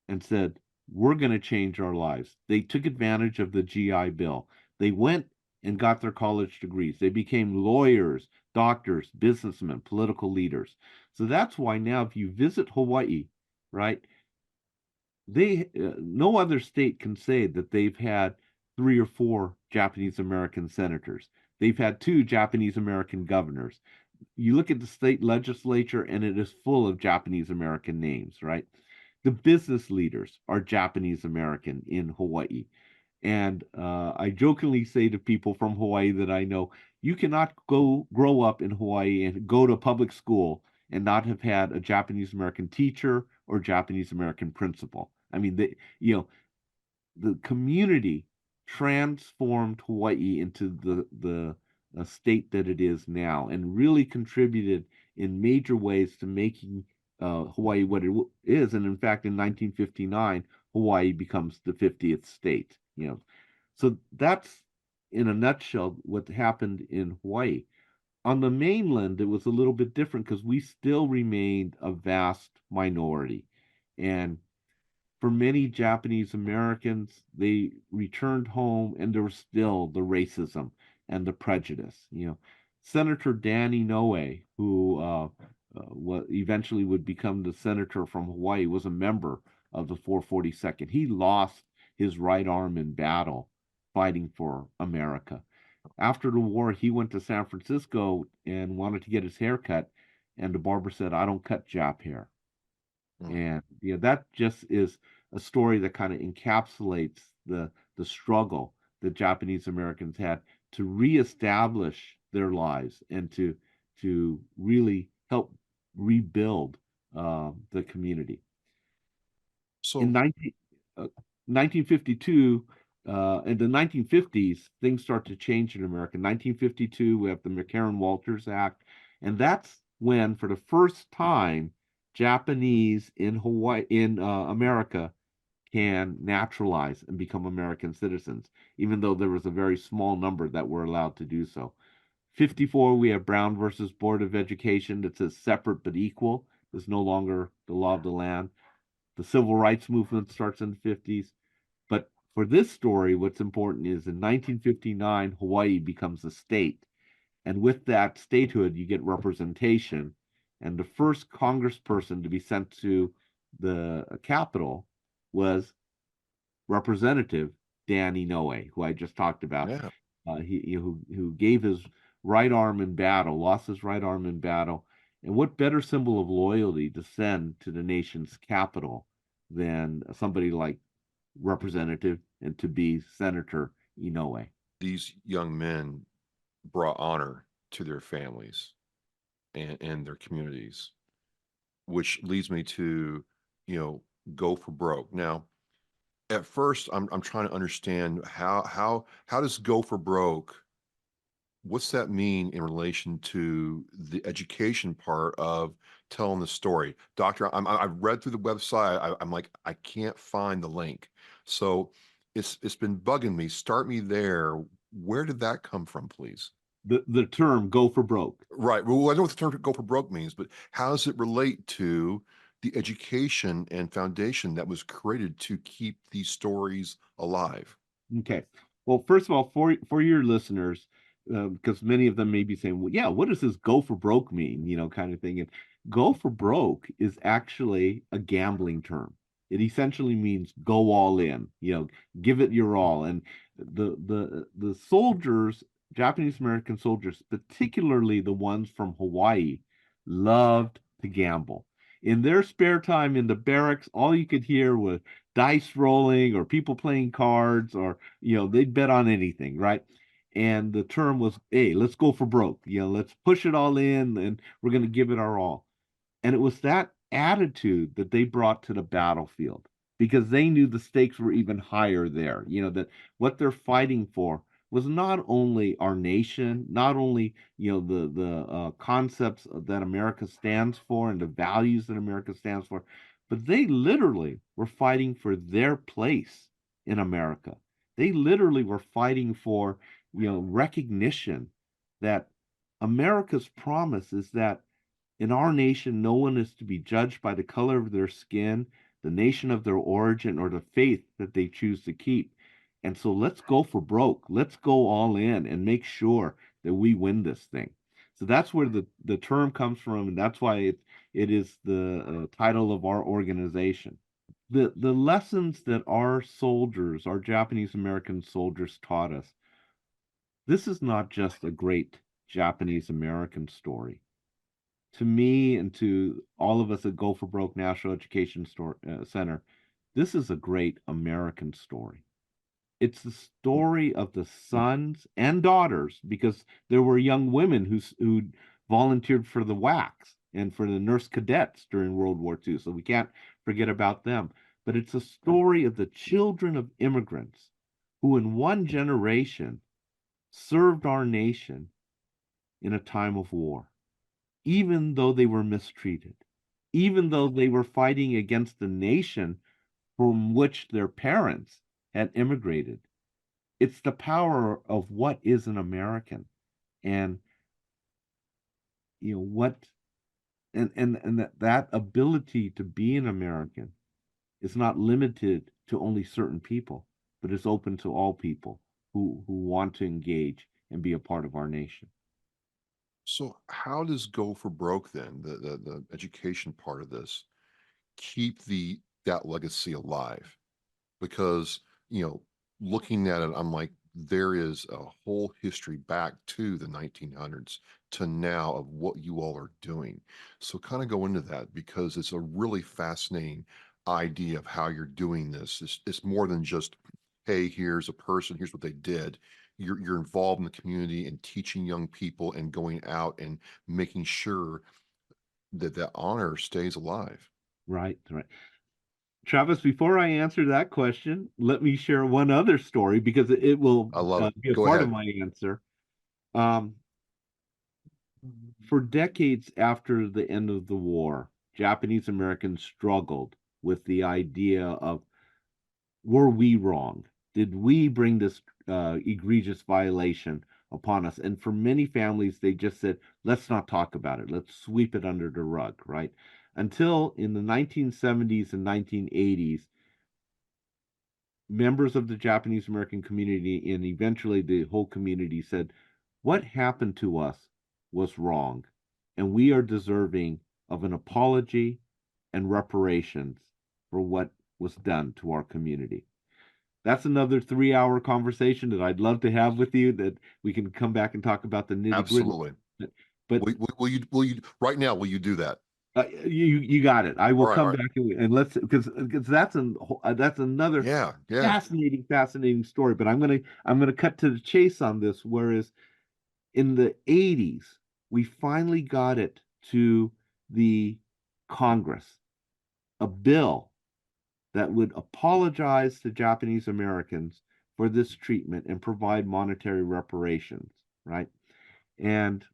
and said, we're going to change our lives. They took advantage of the GI Bill. They went and got their college degrees. They became lawyers, doctors, businessmen, political leaders. So that's why now, if you visit Hawaii, right, they no other state can say that they've had 3 or 4 Japanese American senators. They've had 2 Japanese American governors. You look at the state legislature, and it is full of Japanese American names, right? The business leaders are Japanese American in Hawaii. And I jokingly say to people from Hawaii that I know, you cannot go grow up in Hawaii and go to public school and not have had a Japanese American teacher or Japanese American principal. I mean, the community transformed Hawaii into the state that it is now, and really contributed in major ways to making Hawaii what it is. And in fact, in 1959, Hawaii becomes the 50th state. So that's in a nutshell what happened in Hawaii. On the mainland, it was a little bit different because we still remained a vast minority. And for many Japanese Americans, they returned home and there was still the racism and the prejudice. Senator Dan Inoue, who eventually would become the senator from Hawaii, was a member of the 442nd. He lost his right arm in battle fighting for America. After the war, he went to San Francisco and wanted to get his hair cut, and the barber said, "I don't cut Jap hair." And that just is a story that kind of encapsulates the struggle that Japanese Americans had to reestablish their lives and to really help rebuild the community. So In 1952, in the 1950s, things start to change in America. In 1952, we have the McCarran-Walters Act, and that's when, for the first time, Japanese in America can naturalize and become American citizens, even though there was a very small number that were allowed to do so. 54, we have Brown versus Board of Education that says separate but equal. There's no longer the law of the land. The civil rights movement starts in the 50s. But for this story, what's important is in 1959, Hawaii becomes a state. And with that statehood, you get representation. And the first congressperson to be sent to the capital was Representative Dan Inoue, who I just talked about. yeah, Who gave his right arm in battle, lost his right arm in battle. And what better symbol of loyalty to send to the nation's capital than somebody like Representative and to be Senator Inoue? these young men brought honor to their families and their communities, which leads me to, go for broke. Now, at first, I'm trying to understand how does go for broke, what's that mean in relation to the education part of telling the story? Doctor, I've read through the website. I'm like, I can't find the link. So it's been bugging me. Start me there. Where did that come from, please? The term "go for broke." Right. Well, I know what the term "go for broke" means, but how does it relate to the education and foundation that was created to keep these stories alive? Okay. Well, first of all, for your listeners, because many of them may be saying, "Well, yeah, what does this go for broke mean?" Kind of thing. And go for broke is actually a gambling term. It essentially means go all in. Give it your all. And the soldiers, Japanese American soldiers, particularly the ones from Hawaii, loved to gamble. In their spare time in the barracks, all you could hear was dice rolling or people playing cards, or they'd bet on anything, right? And the term was, "Hey, let's go for broke. Let's push it all in, and we're going to give it our all." And it was that attitude that they brought to the battlefield, because they knew the stakes were even higher there. That what they're fighting for was not only our nation, not only the concepts that America stands for and the values that America stands for, but they literally were fighting for their place in America. They literally were fighting for recognition that America's promise is that in our nation, no one is to be judged by the color of their skin, the nation of their origin, or the faith that they choose to keep. And so let's go for broke. Let's go all in and make sure that we win this thing. So that's where the term comes from, and that's why it is the title of our organization. The lessons that our soldiers, our Japanese American soldiers, taught us, this is not just a great Japanese American story. To me and to all of us at Go for Broke National Education Center, this is a great American story. It's the story of the sons and daughters, because there were young women who volunteered for the WACs and for the nurse cadets during World War II. So we can't forget about them. But it's a story of the children of immigrants who, in one generation, served our nation in a time of war, even though they were mistreated, even though they were fighting against the nation from which their parents had immigrated. It's the power of what is an American, and what, and that ability to be an American is not limited to only certain people, but is open to all people who want to engage and be a part of our nation. So how does Go for Broke then, the education part of this, keep that legacy alive? Because, looking at it, I'm like, there is a whole history back to the 1900s to now of what you all are doing. So kind of go into that, because it's a really fascinating idea of how you're doing this. It's more than just, hey, here's a person, here's what they did. You're involved in the community and teaching young people and going out and making sure that that honor stays alive. Right. Travis, before I answer that question, let me share one other story, because it will I love it. be a Go part ahead. of my answer. For decades after the end of the war, Japanese Americans struggled with the idea of, were we wrong? Did we bring this egregious violation upon us? And for many families, they just said, let's not talk about it. Let's sweep it under the rug, right? Until in the 1970s and 1980s, members of the Japanese American community, and eventually the whole community, said, what happened to us was wrong, and we are deserving of an apology and reparations for what was done to our community. That's another 3-hour conversation that I'd love to have with you, that we can come back and talk about the nitty-gritty. Absolutely. But will you right now, will you do that? You got it. I will All come right. back and let's, because that's another Yeah. fascinating story. But I'm gonna cut to the chase on this. Whereas in the 80s, we finally got it to the Congress, a bill that would apologize to Japanese Americans for this treatment and provide monetary reparations, right? And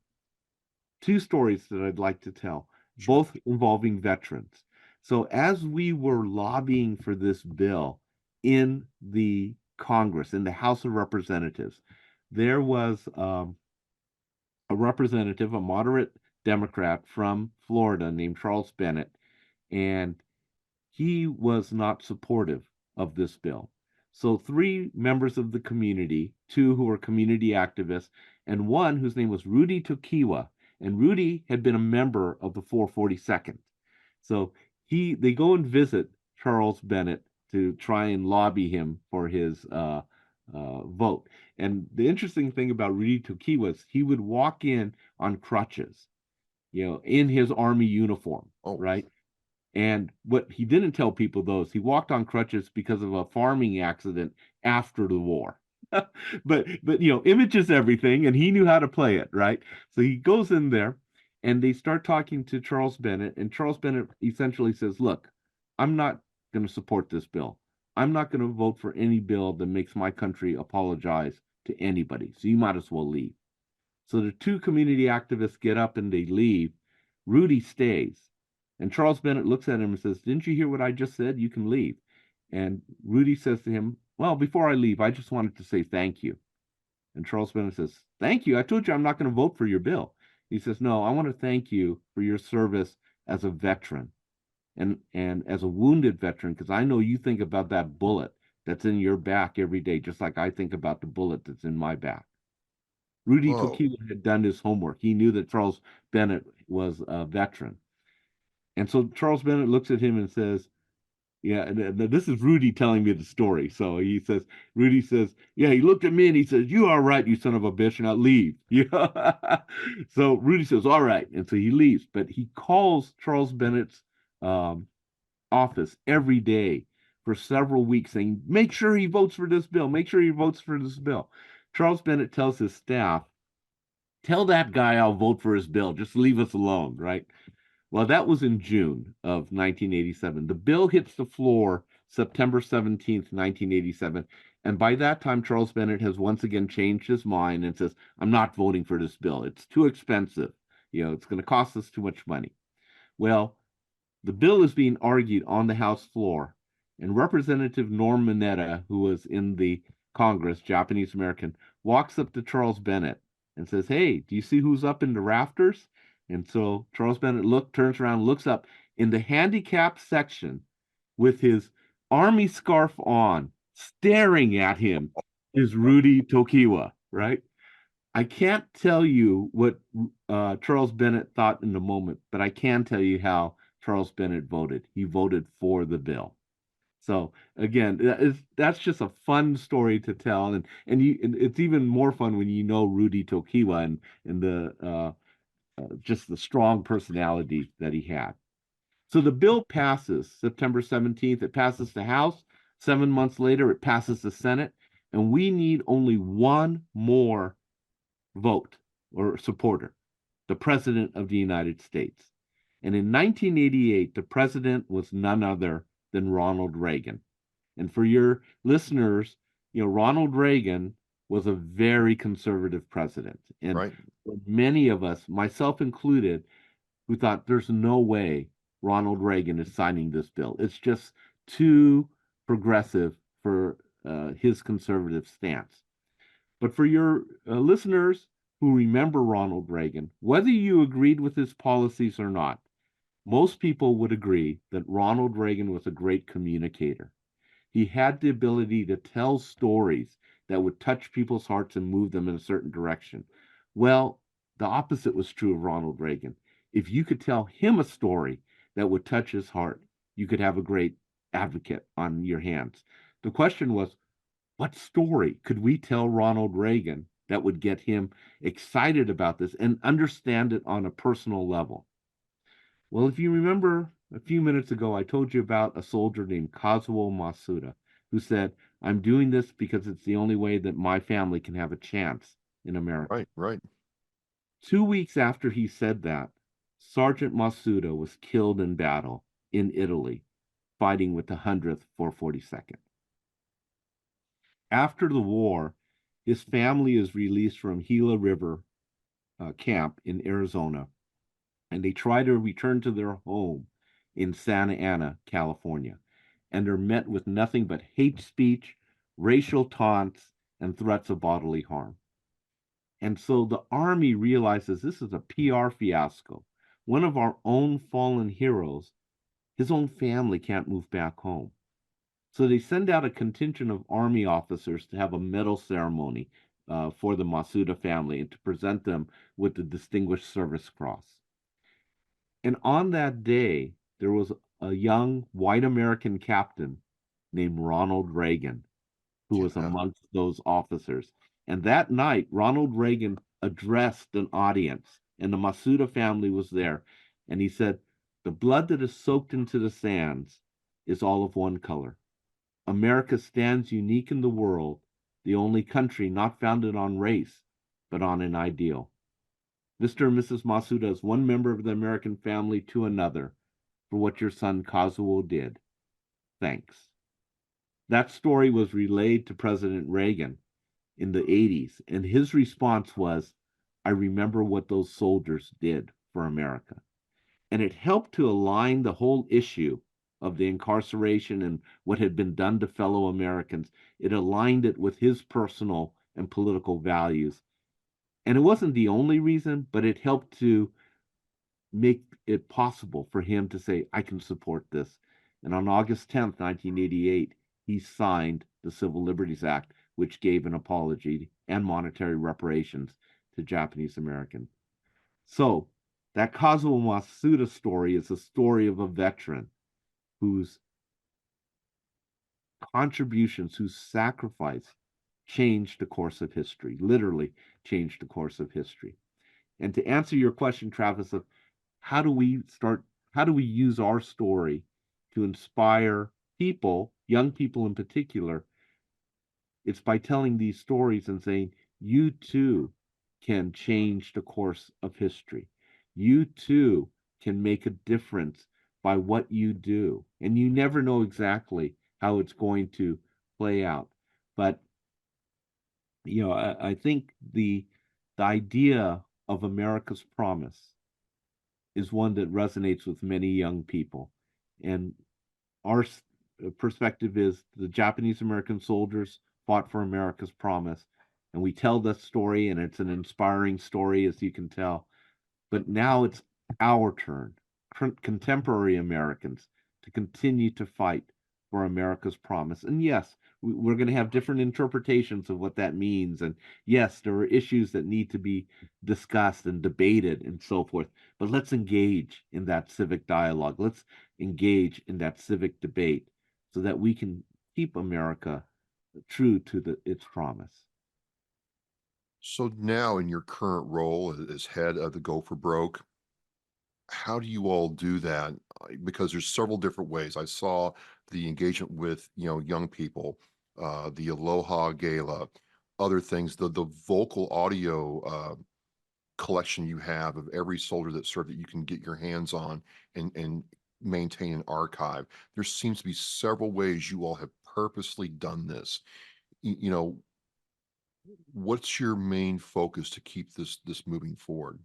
two stories that I'd like to tell, both involving veterans. So as we were lobbying for this bill in the Congress, in the House of Representatives, there was a representative, a moderate Democrat from Florida named Charles Bennett, and he was not supportive of this bill. So three members of the community, two who were community activists, and one whose name was Rudy Tokiwa, and Rudy had been a member of the 442nd. So they go and visit Charles Bennett to try and lobby him for his vote. And the interesting thing about Rudy Tokiwa is he would walk in on crutches, in his army uniform, right? And what he didn't tell people, though, is he walked on crutches because of a farming accident after the war. but image is everything, and he knew how to play it, right? So he goes in there, and they start talking to Charles Bennett, and Charles Bennett essentially says, "Look, I'm not going to support this bill. I'm not going to vote for any bill that makes my country apologize to anybody. So you might as well leave." So the two community activists get up and they leave. Rudy stays. And Charles Bennett looks at him and says, "Didn't you hear what I just said? You can leave." And Rudy says to him, "Well, before I leave, I just wanted to say thank you." And Charles Bennett says, "Thank you? I told you I'm not going to vote for your bill." He says, "No, I want to thank you for your service as a veteran And as a wounded veteran, because I know you think about that bullet that's in your back every day, just like I think about the bullet that's in my back. Rudy Whoa. Tokiwa had done his homework. He knew that Charles Bennett was a veteran. And so Charles Bennett looks at him and says, yeah, and this is Rudy telling me the story. So Rudy says, yeah, he looked at me and he says, you are right, you son of a bitch, now leave. Yeah. So Rudy says, all right. And so he leaves, but he calls Charles Bennett's um, office every day for several weeks saying, make sure he votes for this bill. Make sure he votes for this bill. Charles Bennett tells his staff, tell that guy I'll vote for his bill. Just leave us alone, right? Well, that was in June of 1987. The bill hits the floor September 17th, 1987. And by that time, Charles Bennett has once again changed his mind and says, I'm not voting for this bill. It's too expensive. It's going to cost us too much money. Well, the bill is being argued on the House floor, and Representative Norm Mineta, who was in the Congress, Japanese American, walks up to Charles Bennett and says, hey, do you see who's up in the rafters? And so Charles Bennett turns around, looks up in the handicapped section with his army scarf on, staring at him is Rudy Tokiwa, right? I can't tell you what Charles Bennett thought in the moment, but I can tell you how Charles Bennett voted. He voted for the bill. So again, that's just a fun story to tell, and it's even more fun when you know Rudy Tokiwa and the just the strong personality that he had. So the bill passes September 17th. It passes the House. 7 months later, it passes the Senate, and we need only one more vote or supporter, the President of the United States. And in 1988, the president was none other than Ronald Reagan. And for your listeners, Ronald Reagan was a very conservative president. And Right. many of us, myself included, who thought there's no way Ronald Reagan is signing this bill. It's just too progressive for his conservative stance. But for your listeners who remember Ronald Reagan, whether you agreed with his policies or not, most people would agree that Ronald Reagan was a great communicator. He had the ability to tell stories that would touch people's hearts and move them in a certain direction. Well, the opposite was true of Ronald Reagan. If you could tell him a story that would touch his heart, you could have a great advocate on your hands. The question was, what story could we tell Ronald Reagan that would get him excited about this and understand it on a personal level? Well, if you remember a few minutes ago, I told you about a soldier named Kazuo Masuda who said, I'm doing this because it's the only way that my family can have a chance in America. Right, right. 2 weeks after he said that, Sergeant Masuda was killed in battle in Italy, fighting with the 100th 442nd. After the war, his family is released from Gila River camp in Arizona, and they try to return to their home in Santa Ana, California, and are met with nothing but hate speech, racial taunts, and threats of bodily harm. And so the Army realizes this is a PR fiasco. One of our own fallen heroes, his own family can't move back home. So they send out a contingent of Army officers to have a medal ceremony for the Masuda family and to present them with the Distinguished Service Cross. And on that day, there was a young white American captain named Ronald Reagan, who was amongst those officers. And that night, Ronald Reagan addressed an audience, and the Masuda family was there. And he said, the blood that is soaked into the sands is all of one color. America stands unique in the world, the only country not founded on race, but on an ideal. Mr. and Mrs. Masuda is one member of the American family to another for what your son Kazuo did. Thanks. That story was relayed to President Reagan in the 80s, and his response was, I remember what those soldiers did for America. And it helped to align the whole issue of the incarceration and what had been done to fellow Americans. It aligned it with his personal and political values. And it wasn't the only reason, but it helped to make it possible for him to say, I can support this. And on August 10th, 1988, he signed the Civil Liberties Act, which gave an apology and monetary reparations to Japanese Americans. So that Kazuo Masuda story is a story of a veteran whose contributions, whose sacrifice changed the course of history, literally changed the course of history. And to answer your question, Travis, of how do we start, how do we use our story to inspire people, young people in particular, it's by telling these stories and saying, you too can change the course of history. You too can make a difference by what you do. And you never know exactly how it's going to play out. But, I think the idea of America's promise is one that resonates with many young people. And our perspective is the Japanese American soldiers fought for America's promise. And we tell that story, and it's an inspiring story, as you can tell. But now it's our turn, contemporary Americans, to continue to fight for America's promise. And yes, we're going to have different interpretations of what that means. And yes, there are issues that need to be discussed and debated and so forth. But let's engage in that civic dialogue. Let's engage in that civic debate so that we can keep America true to its promise. So now, in your current role as head of the Go for Broke, how do you all do that? Because there's several different ways. I saw the engagement with young people, the Aloha Gala, other things, the vocal audio collection you have of every soldier that served that you can get your hands on and maintain an archive. There seems to be several ways you all have purposely done this. You know, what's your main focus to keep this moving forward?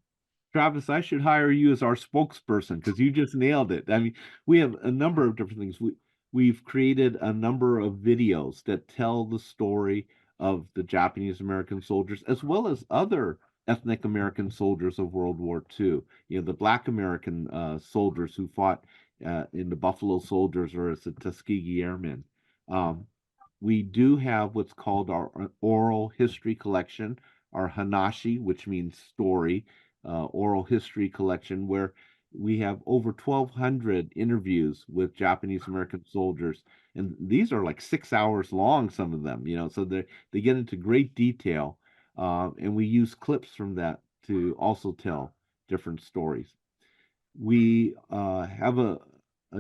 Travis, I should hire you as our spokesperson because you just nailed it. I mean, we have a number of different things. We've created a number of videos that tell the story of the Japanese American soldiers as well as other ethnic American soldiers of World War II. The Black American soldiers who fought in the Buffalo Soldiers or as the Tuskegee Airmen. Um, we do have what's called our oral history collection, our Hanashi, which means story, oral history collection, where we have over 1,200 interviews with Japanese American soldiers. And these are like 6 hours long, some of them, so they get into great detail. And we use clips from that to also tell different stories. We have a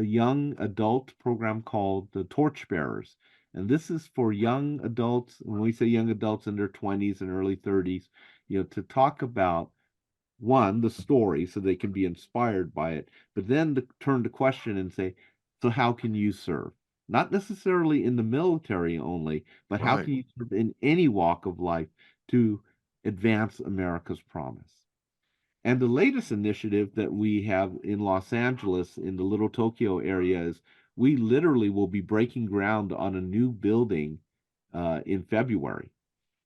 young adult program called the Torchbearers. And this is for young adults, when we say young adults in their 20s and early 30s, to talk about one, the story, so they can be inspired by it, but then to turn the question and say, so how can you serve? Not necessarily in the military only, but how Right. can you serve in any walk of life to advance America's promise? And the latest initiative that we have in Los Angeles, in the Little Tokyo area, is we literally will be breaking ground on a new building in February.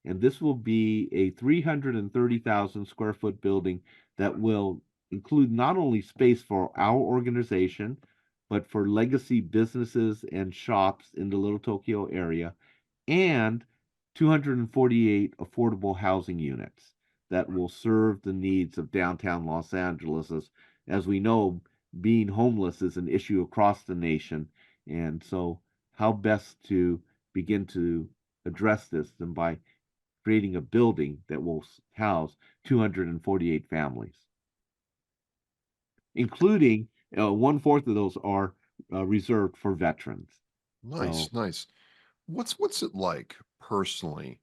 And this will be a 330,000 square foot building that will include not only space for our organization, but for legacy businesses and shops in the Little Tokyo area, and 248 affordable housing units that will serve the needs of downtown Los Angeles. As we know, being homeless is an issue across the nation. And so, how best to begin to address this than by creating a building that will house 248 families, including 1/4 of those are reserved for veterans. Nice, So nice. What's it like personally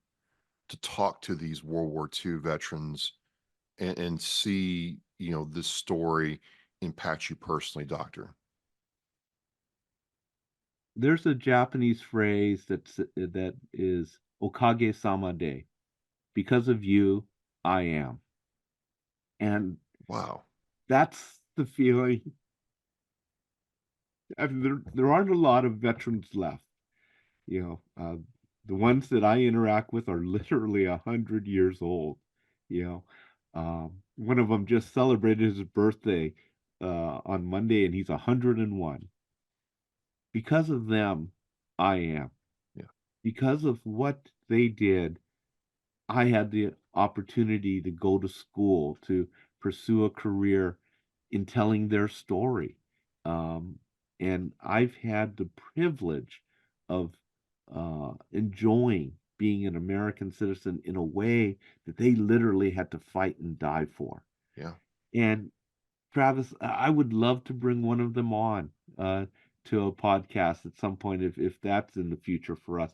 to talk to these World War II veterans and see, this story impact you personally, Doctor? there's a Japanese phrase that is "okage sama de," because of you, I am, and Wow. that's the feeling. I mean, there aren't a lot of veterans left. You know, the ones that I interact with are literally 100 years old. One of them just celebrated his birthday on Monday, and he's 101. Because of them, I am. Yeah. Because of what they did, I had the opportunity to go to school, to pursue a career in telling their story. Um, and I've had the privilege of enjoying being an American citizen in a way that they literally had to fight and die for. Yeah. And Travis, I would love to bring one of them on to a podcast at some point if that's in the future for us.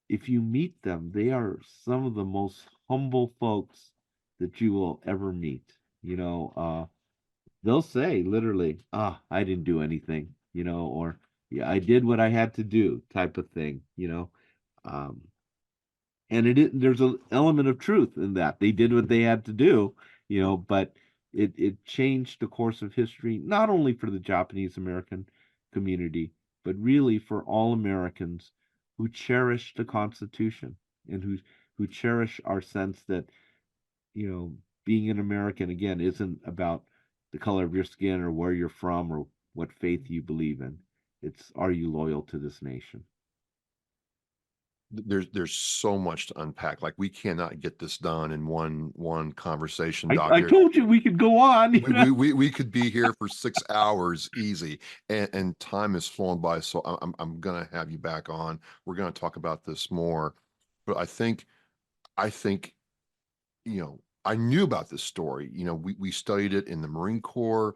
If you meet them, they are some of the most humble folks that you will ever meet. They'll say literally, I didn't do anything, or yeah, I did what I had to do type of thing. Um, and there's an element of truth in that. They did what they had to do, but it changed the course of history, not only for the Japanese American community, but really for all Americans who cherish the Constitution and who cherish our sense that, being an American again isn't about the color of your skin or where you're from or what faith you believe in. It's, are you loyal to this nation? There's so much to unpack. Like, we cannot get this done in one conversation, I Doctor. told you we could go on. We could be here for 6 hours easy, and time is flown by. So I'm gonna have you back on. We're gonna talk about this more, but I think I knew about this story. We studied it in the Marine Corps,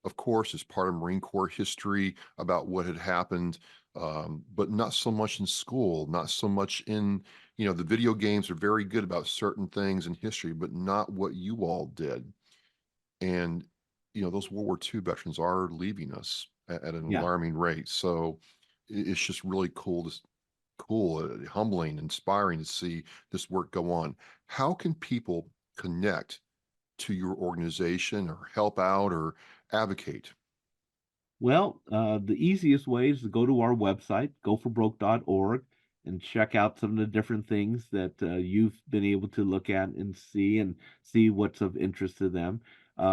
of course, as part of Marine Corps history about what had happened, but not so much in school, not so much in, the video games are very good about certain things in history, but not what you all did. And, those World War II veterans are leaving us at an Yeah. alarming rate. So it's just really cool, humbling, inspiring to see this work go on. How can people connect to your organization or help out or advocate? Well, the easiest way is to go to our website, goforbroke.org, and check out some of the different things that you've been able to look at and see what's of interest to them.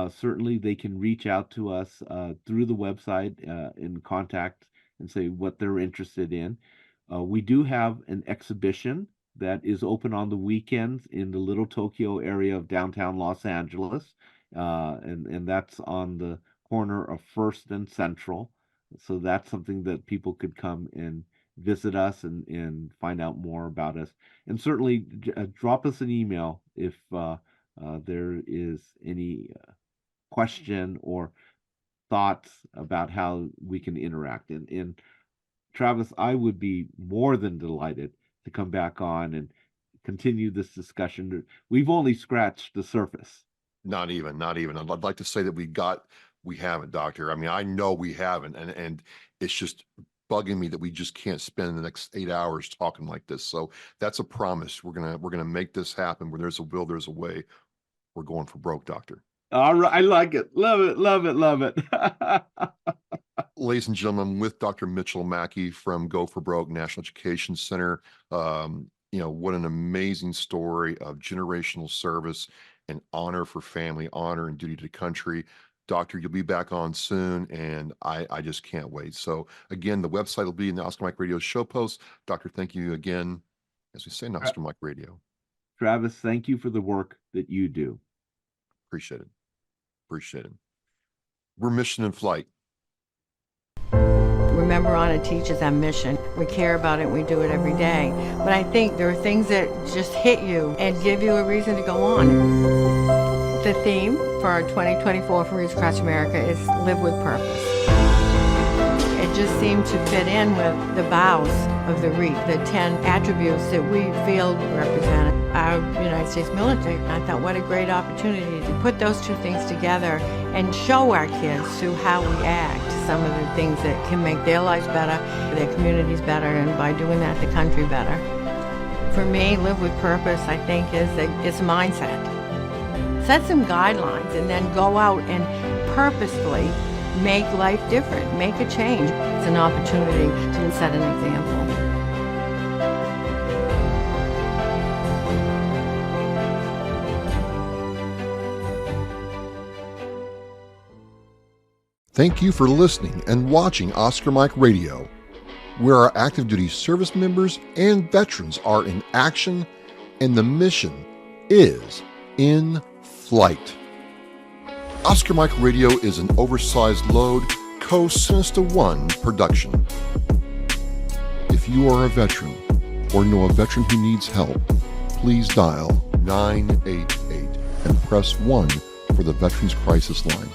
Certainly, they can reach out to us through the website in contact and say what they're interested in. We do have an exhibition that is open on the weekends in the Little Tokyo area of downtown Los Angeles, and that's on the corner of First and Central. So that's something that people could come and visit us and find out more about us. And certainly drop us an email if there is any question or thoughts about how we can interact. And Travis, I would be more than delighted to come back on and continue this discussion. We've only scratched the surface. Not even. I'd like to say that we haven't, Doctor. I mean, I know we haven't, and it's just bugging me that we just can't spend the next 8 hours talking like this. So that's a promise. We're gonna make this happen. Where there's a will, there's a way. We're going for broke, Doctor. All right, I like it. Love it, love it, love it. Ladies and gentlemen, I'm with Dr. Mitchell Maki from Go for Broke National Education Center. What an amazing story of generational service and honor for family, honor and duty to country. Doctor, you'll be back on soon, and I just can't wait. So again, the website will be in the Oscar Mike Radio show post. Doctor, thank you again, as we say in Oscar Mike Radio. Travis, thank you for the work that you do. Appreciate it. We're mission in flight. Remember, Honor teaches our mission. We care about it and we do it every day. But I think there are things that just hit you and give you a reason to go on. The theme for our 2024 from Roots Across America is Live with Purpose. It just seemed to fit in with the vows of the REAP, the 10 attributes that we feel represent our United States military. I thought, what a great opportunity to put those two things together and show our kids through how we act some of the things that can make their lives better, their communities better, and by doing that, the country better. For me, Live with Purpose, I think, it's a mindset. Set some guidelines and then go out and purposefully make life different, make a change. It's an opportunity to set an example. Thank you for listening and watching Oscar Mike Radio, where our active duty service members and veterans are in action and the mission is in flight. Oscar Mike Radio is an oversized load Co-Sinister One production. If you are a veteran or know a veteran who needs help, please dial 988 and press 1 for the Veterans Crisis Line.